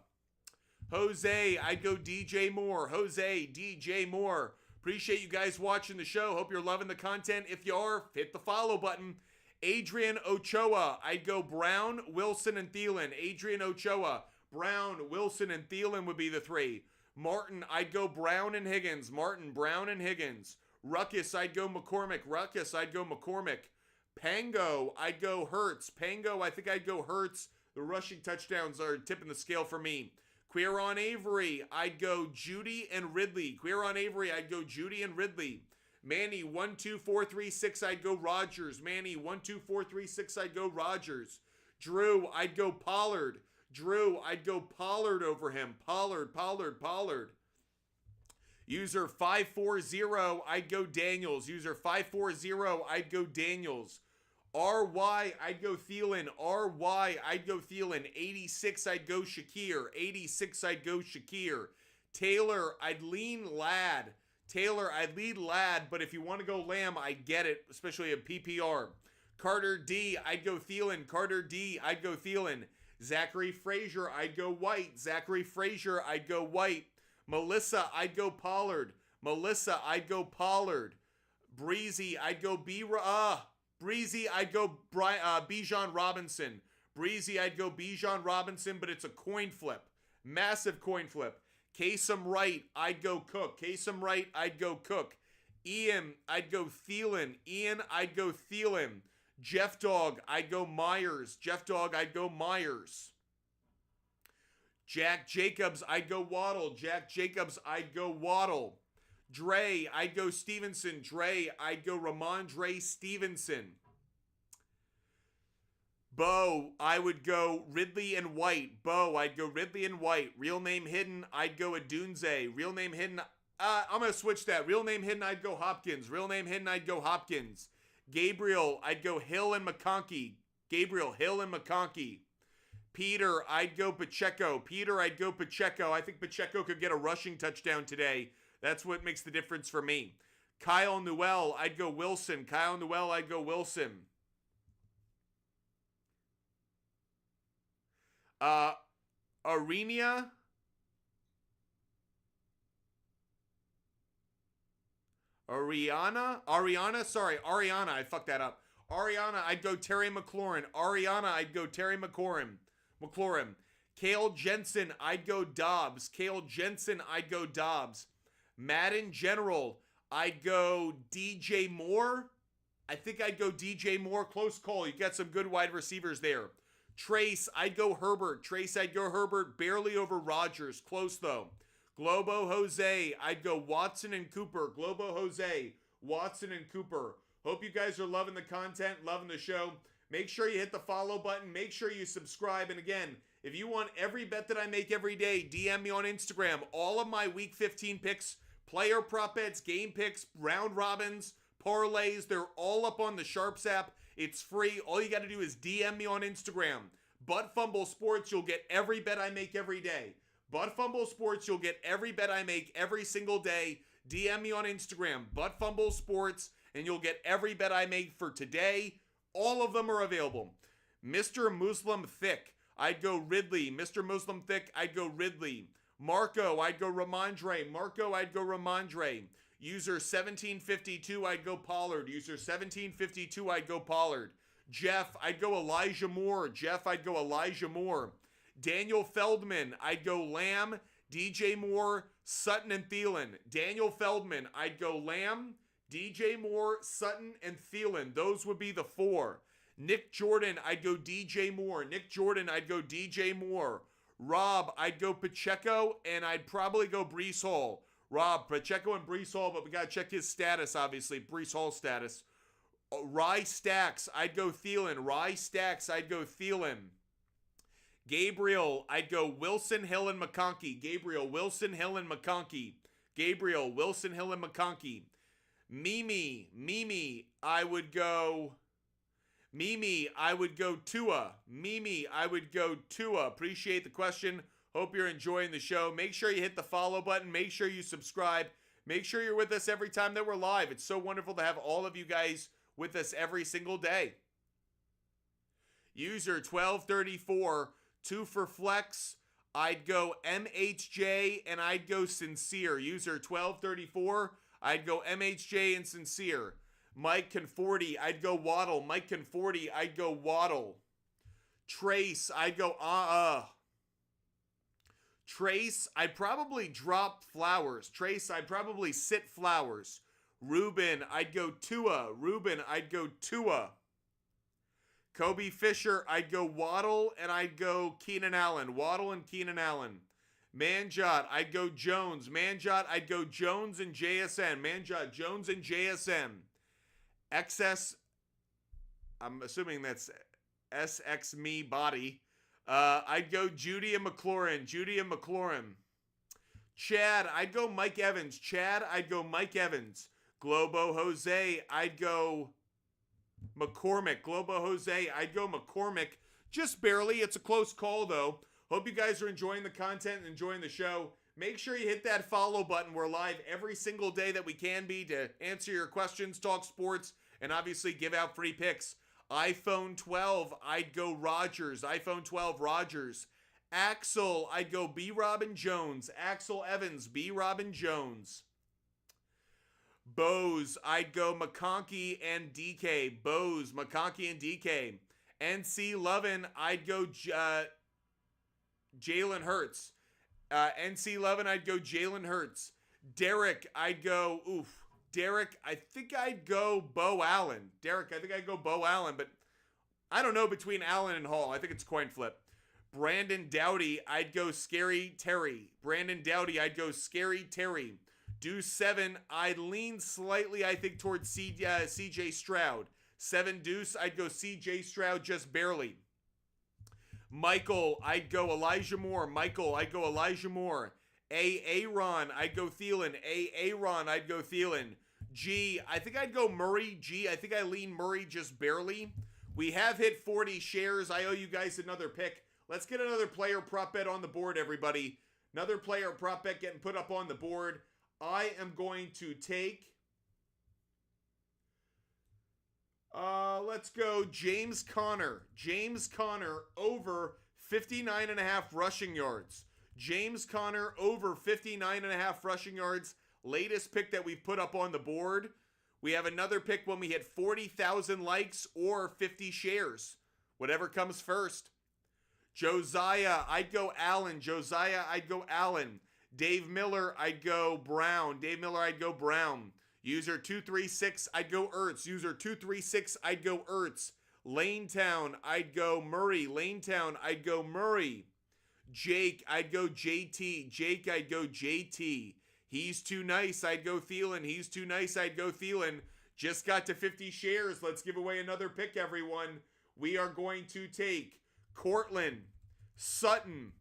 Jose, I'd go DJ Moore. Jose, DJ Moore. Appreciate you guys watching the show. Hope you're loving the content. If you are, hit the follow button. Adrian Ochoa, I'd go Brown, Wilson, and Thielen. Adrian Ochoa, Brown, Wilson, and Thielen would be the three. Martin, I'd go Brown and Higgins. Martin, Brown, and Higgins. Ruckus, I'd go McCormick. Ruckus, I'd go McCormick. Pango, I'd go Hurts. Pango, I think I'd go Hurts. The rushing touchdowns are tipping the scale for me. Queeron Avery, I'd go Judy and Ridley. Queeron Avery, I'd go Judy and Ridley. Manny, 1, 2, 4, 3, 6, I'd go Rodgers. Manny, 1, 2, 4, 3, 6, I'd go Rodgers. Drew, I'd go Pollard. Drew, I'd go Pollard over him. Pollard. User 540, I'd go Daniels. User 540, I'd go Daniels. RY, I'd go Thielen. RY, I'd go Thielen. 86, I'd go Shakir. 86, I'd go Shakir. Taylor, I'd lean Ladd. Taylor, I'd lead Ladd, but if you want to go Lamb, I get it, especially a PPR. Carter D, I'd go Thielen. Carter D, I'd go Thielen. Zachary Frazier, I'd go White. Zachary Frazier, I'd go White. Melissa, I'd go Pollard. Melissa, I'd go Pollard. Breezy, I'd go Breezy, I'd go Bijan Robinson. Breezy, I'd go Bijan Robinson, but it's a coin flip. Massive coin flip. Kasem Wright, I'd go Cook. Kasem Wright, I'd go Cook. Ian, I'd go Thielen. Ian, I'd go Thielen. Jeff Dog, I'd go Myers. Jeff Dog, I'd go Myers. Jack Jacobs, I'd go Waddle. Jack Jacobs, I'd go Waddle. Dre, I'd go Stevenson. Dre, I'd go Ramondre Stevenson. Bo, I would go Ridley and White. Bo, I'd go Ridley and White. Real name hidden, I'd go Adunze. Real name hidden, I'm going to switch that. Real name hidden, I'd go Hopkins. Real name hidden, I'd go Hopkins. Gabriel, I'd go Hill and McConkey. Gabriel, Hill and McConkey. Peter, I'd go Pacheco. Peter, I'd go Pacheco. I think Pacheco could get a rushing touchdown today. That's what makes the difference for me. Kyle Newell, I'd go Wilson. Kyle Newell, I'd go Wilson. Ariana, I fucked that up. Ariana, I'd go Terry McLaurin. Ariana, I'd go Terry McLaurin. Cale Jensen, I'd go Dobbs. Cale Jensen, I'd go Dobbs. Madden General, I'd go DJ Moore. I think I'd go DJ Moore. Close call. You got some good wide receivers there. Trace, I'd go Herbert. Trace, I'd go Herbert. Barely over Rodgers. Close though. Globo Jose, I'd go Watson and Cooper. Globo Jose, Watson and Cooper. Hope you guys are loving the content, loving the show. Make sure you hit the follow button. Make sure you subscribe. And again, if you want every bet that I make every day, DM me on Instagram. All of my Week 15 picks, player prop bets, game picks, round robins, parlays, they're all up on the Sharps app. It's free. All you got to do is DM me on Instagram. Butt Fumble Sports, you'll get every bet I make every day. Butt Fumble Sports, you'll get every bet I make every single day. DM me on Instagram, Butt Fumble Sports, and you'll get every bet I make for today. All of them are available. Mr. Muslim Thick, I'd go Ridley. Mr. Muslim Thick, I'd go Ridley. Marco, I'd go Ramondre. Marco, I'd go Ramondre. User 1752, I'd go Pollard. User 1752, I'd go Pollard. Jeff, I'd go Elijah Moore. Jeff, I'd go Elijah Moore. Daniel Feldman, I'd go Lamb, DJ Moore, Sutton, and Thielen. Daniel Feldman, I'd go Lamb, DJ Moore, Sutton, and Thielen. Those would be the four. Nick Jordan, I'd go DJ Moore. Nick Jordan, I'd go DJ Moore. Rob, I'd go Pacheco, and I'd probably go Breece Hall. Rob, Pacheco and Breece Hall, but we got to check his status, obviously, Breece Hall status. Rye Stacks, I'd go Thielen. Rye Stacks, I'd go Thielen. Gabriel, I'd go Wilson, Hill, and McConkey. Gabriel, Wilson, Hill, and McConkey. Gabriel, Wilson, Hill, and McConkey. Mimi, I would go Tua. Mimi, I would go Tua. Appreciate the question. Hope you're enjoying the show. Make sure you hit the follow button. Make sure you subscribe. Make sure you're with us every time that we're live. It's so wonderful to have all of you guys with us every single day. User 1234, 2 for flex. I'd go MHJ and I'd go Sincere. User 1234, I'd go MHJ and Sincere. Mike Conforti, I'd go Waddle. Mike Conforti, I'd go Waddle. Trace, I'd go Trace, I'd probably drop Flowers. Trace, I'd probably sit Flowers. Ruben, I'd go Tua. Ruben, I'd go Tua. Kobe Fisher, I'd go Waddle, and I'd go Keenan Allen. Waddle and Keenan Allen. Manjot, I'd go Jones. Manjot, I'd go Jones and JSN. Manjot, Jones and JSN. XS, I'm assuming that's SX me body. I'd go Judy and McLaurin. Judy and McLaurin. Chad, I'd go Mike Evans. Chad, I'd go Mike Evans. Globo Jose, I'd go McCormick. Globo Jose, I'd go McCormick. Just barely. It's a close call, though. Hope you guys are enjoying the content and enjoying the show. Make sure you hit that follow button. We're live every single day that we can be to answer your questions, talk sports, and obviously give out free picks. iPhone 12, I'd go Rogers. iPhone 12, Rogers. Axel, I'd go B. Robin Jones. Axel Evans, B. Robin Jones. Bose, I'd go McConkey and DK. Bose, McConkey and DK. NC Lovin, I'd go Jalen Hurts. NC Lovin, I'd go Jalen Hurts. Derek, I'd go, Derek, I think I'd go Bo Allen. Derek, I think I'd go Bo Allen, but I don't know between Allen and Hall. I think it's coin flip. Brandon Doughty, I'd go Scary Terry. Brandon Doughty, I'd go Scary Terry. Deuce 7, I'd lean slightly, I think, towards CJ Stroud. 7 Deuce, I'd go CJ Stroud just barely. Michael, I'd go Elijah Moore. Michael, I'd go Elijah Moore. Aaron, I'd go Thielen. Aaron, I'd go Thielen. G, I think I'd go Murray. G, I think I lean Murray just barely. We have hit 40 shares. I owe you guys another pick. Let's get another player prop bet on the board, everybody. Another player prop bet getting put up on the board. I am going to take, let's go James Conner. James Conner over 59.5 rushing yards. James Conner over 59.5 rushing yards. Latest pick that we've put up on the board. We have another pick when we hit 40,000 likes or 50 shares. Whatever comes first. Josiah, I'd go Allen. Josiah, I'd go Allen. Dave Miller, I'd go Brown. Dave Miller, I'd go Brown. User 236, I'd go Ertz. User 236, I'd go Ertz. Lanetown, I'd go Murray. Lanetown, I'd go Murray. Jake, I'd go JT. Jake, I'd go JT. He's too nice, I'd go Thielen. He's too nice, I'd go Thielen. Just got to 50 shares. Let's give away another pick, everyone. We are going to take Cortland Sutton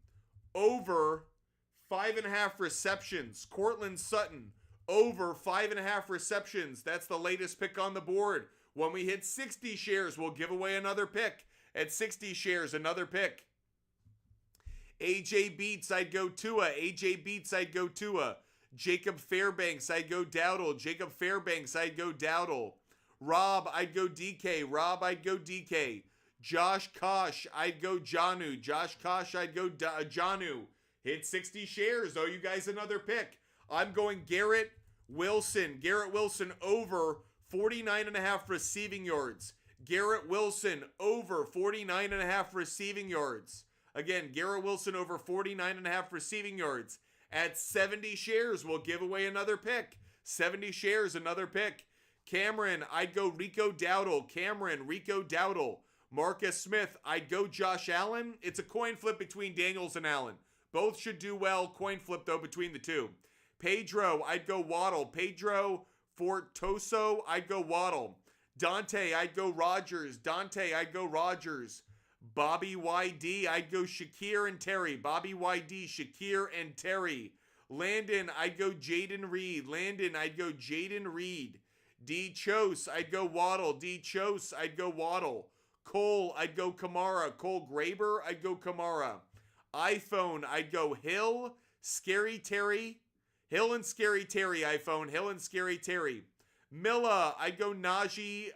over 5.5 receptions. Cortland Sutton over 5.5 receptions. That's the latest pick on the board. When we hit 60 shares, we'll give away another pick. At 60 shares, another pick. AJ Beats, I'd go Tua. AJ Beats, I'd go Tua. Jacob Fairbanks, I'd go Dowdle. Jacob Fairbanks, I'd go Dowdle. Rob, I'd go DK. Rob, I'd go DK. Josh Kosh, I'd go Janu. Josh Kosh, I'd go Janu. Hit 60 shares. Owe you guys another pick. I'm going Garrett Wilson. Garrett Wilson over 49.5 receiving yards. Garrett Wilson over 49.5 receiving yards. Again, Garrett Wilson over 49.5 receiving yards. At 70 shares, we'll give away another pick. 70 shares, another pick. Cameron, I'd go Rico Dowdle. Cameron, Rico Dowdle. Marcus Smith, I'd go Josh Allen. It's a coin flip between Daniels and Allen. Both should do well. Coin flip, though, between the two. Pedro, I'd go Waddle. Pedro Fortoso, I'd go Waddle. Dante, I'd go Rogers. Dante, I'd go Rogers. Bobby YD, I'd go Shakir and Terry. Bobby YD, Shakir and Terry. Landon, I'd go Jaden Reed. Landon, I'd go Jaden Reed. D. Chose, I'd go Waddle. D. Chose, I'd go Waddle. Cole, I'd go Kamara. Cole Graber, I'd go Kamara. iPhone, I'd go Hill, Scary Terry. Hill and Scary Terry, iPhone. Hill and Scary Terry. Milla, I'd go Najee.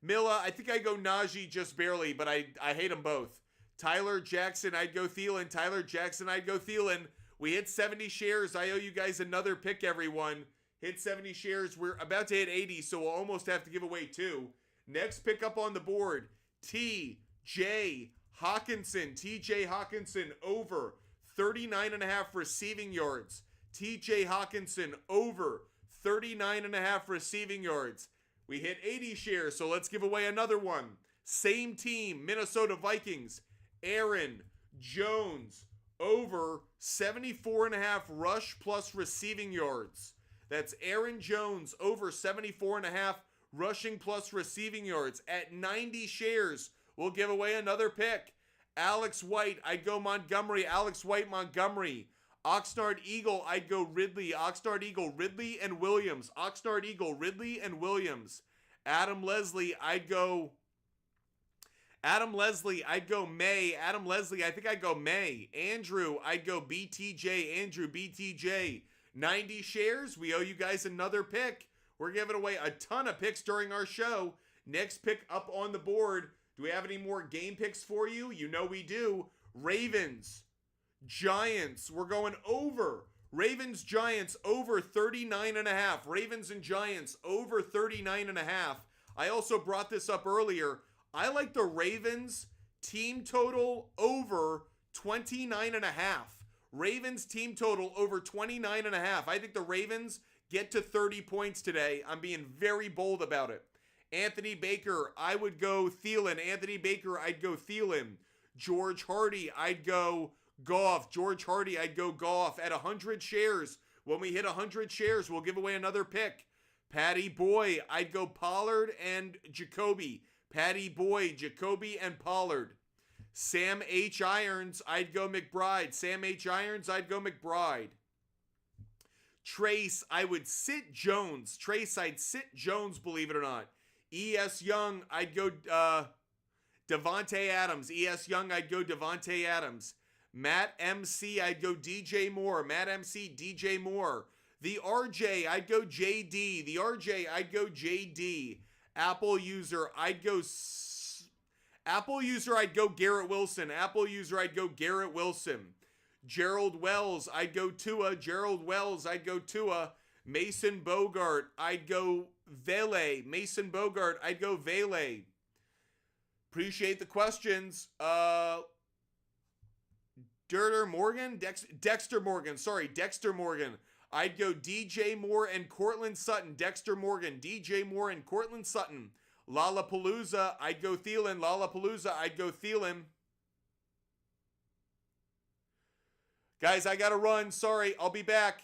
Milla, I think I go Najee just barely, but I hate them both. Tyler Jackson, I'd go Thielen. Tyler Jackson, I'd go Thielen. We hit 70 shares. I owe you guys another pick, everyone. Hit 70 shares. We're about to hit 80, so we'll almost have to give away 2. Next pick up on the board, T.J. Hawkinson. T.J. Hawkinson over 39.5 receiving yards. T.J. Hawkinson over 39.5 receiving yards. We hit 80 shares, so let's give away another one. Same team, Minnesota Vikings. Aaron Jones over 74.5 rush plus receiving yards. That's Aaron Jones over 74.5 rushing plus receiving yards. At 90 shares, we'll give away another pick. Alex White, I'd go Montgomery. Alex White, Montgomery. Oxnard Eagle, I'd go Ridley. Oxnard Eagle, Ridley and Williams. Oxnard Eagle, Ridley and Williams. Adam Leslie, I'd go May. Adam Leslie, I think I'd go May. Andrew, I'd go BTJ. Andrew, BTJ. 90 shares. We owe you guys another pick. We're giving away a ton of picks during our show. Next pick up on the board. Do we have any more game picks for you? You know we do. Ravens, Giants. We're going over. Ravens, Giants over 39.5. Ravens and Giants over 39.5. I also brought this up earlier. I like the Ravens team total over 29.5. Ravens team total over 29.5. I think the Ravens get to 30 points today. I'm being very bold about it. Anthony Baker, I would go Thielen. Anthony Baker, I'd go Thielen. George Hardy, I'd go Goff. George Hardy, I'd go Goff. At 100 shares, when we hit 100 shares, we'll give away another pick. Patty Boy, I'd go Pollard and Jacoby. Patty Boy, Jacoby, and Pollard. Sam H. Irons, I'd go McBride. Sam H. Irons, I'd go McBride. Trace, I would sit Jones. Trace, I'd sit Jones, believe it or not. E.S. Young, I'd go Devontae Adams. E.S. Young, I'd go Devontae Adams. Matt MC, I'd go DJ Moore. Matt MC, DJ Moore. The RJ, I'd go JD. The RJ, I'd go JD. Apple user, I'd go Garrett Wilson. Apple user, I'd go Garrett Wilson. Gerald Wells, I'd go Tua. Gerald Wells, I'd go Tua. Mason Bogart, I'd go Vele. Mason Bogart, I'd go Vele. Appreciate the questions. Dexter Morgan. I'd go DJ Moore and Cortland Sutton. Dexter Morgan, DJ Moore and Cortland Sutton. Lollapalooza, I'd go Thielen. Lollapalooza, I'd go Thielen. Guys, I gotta run. Sorry, I'll be back.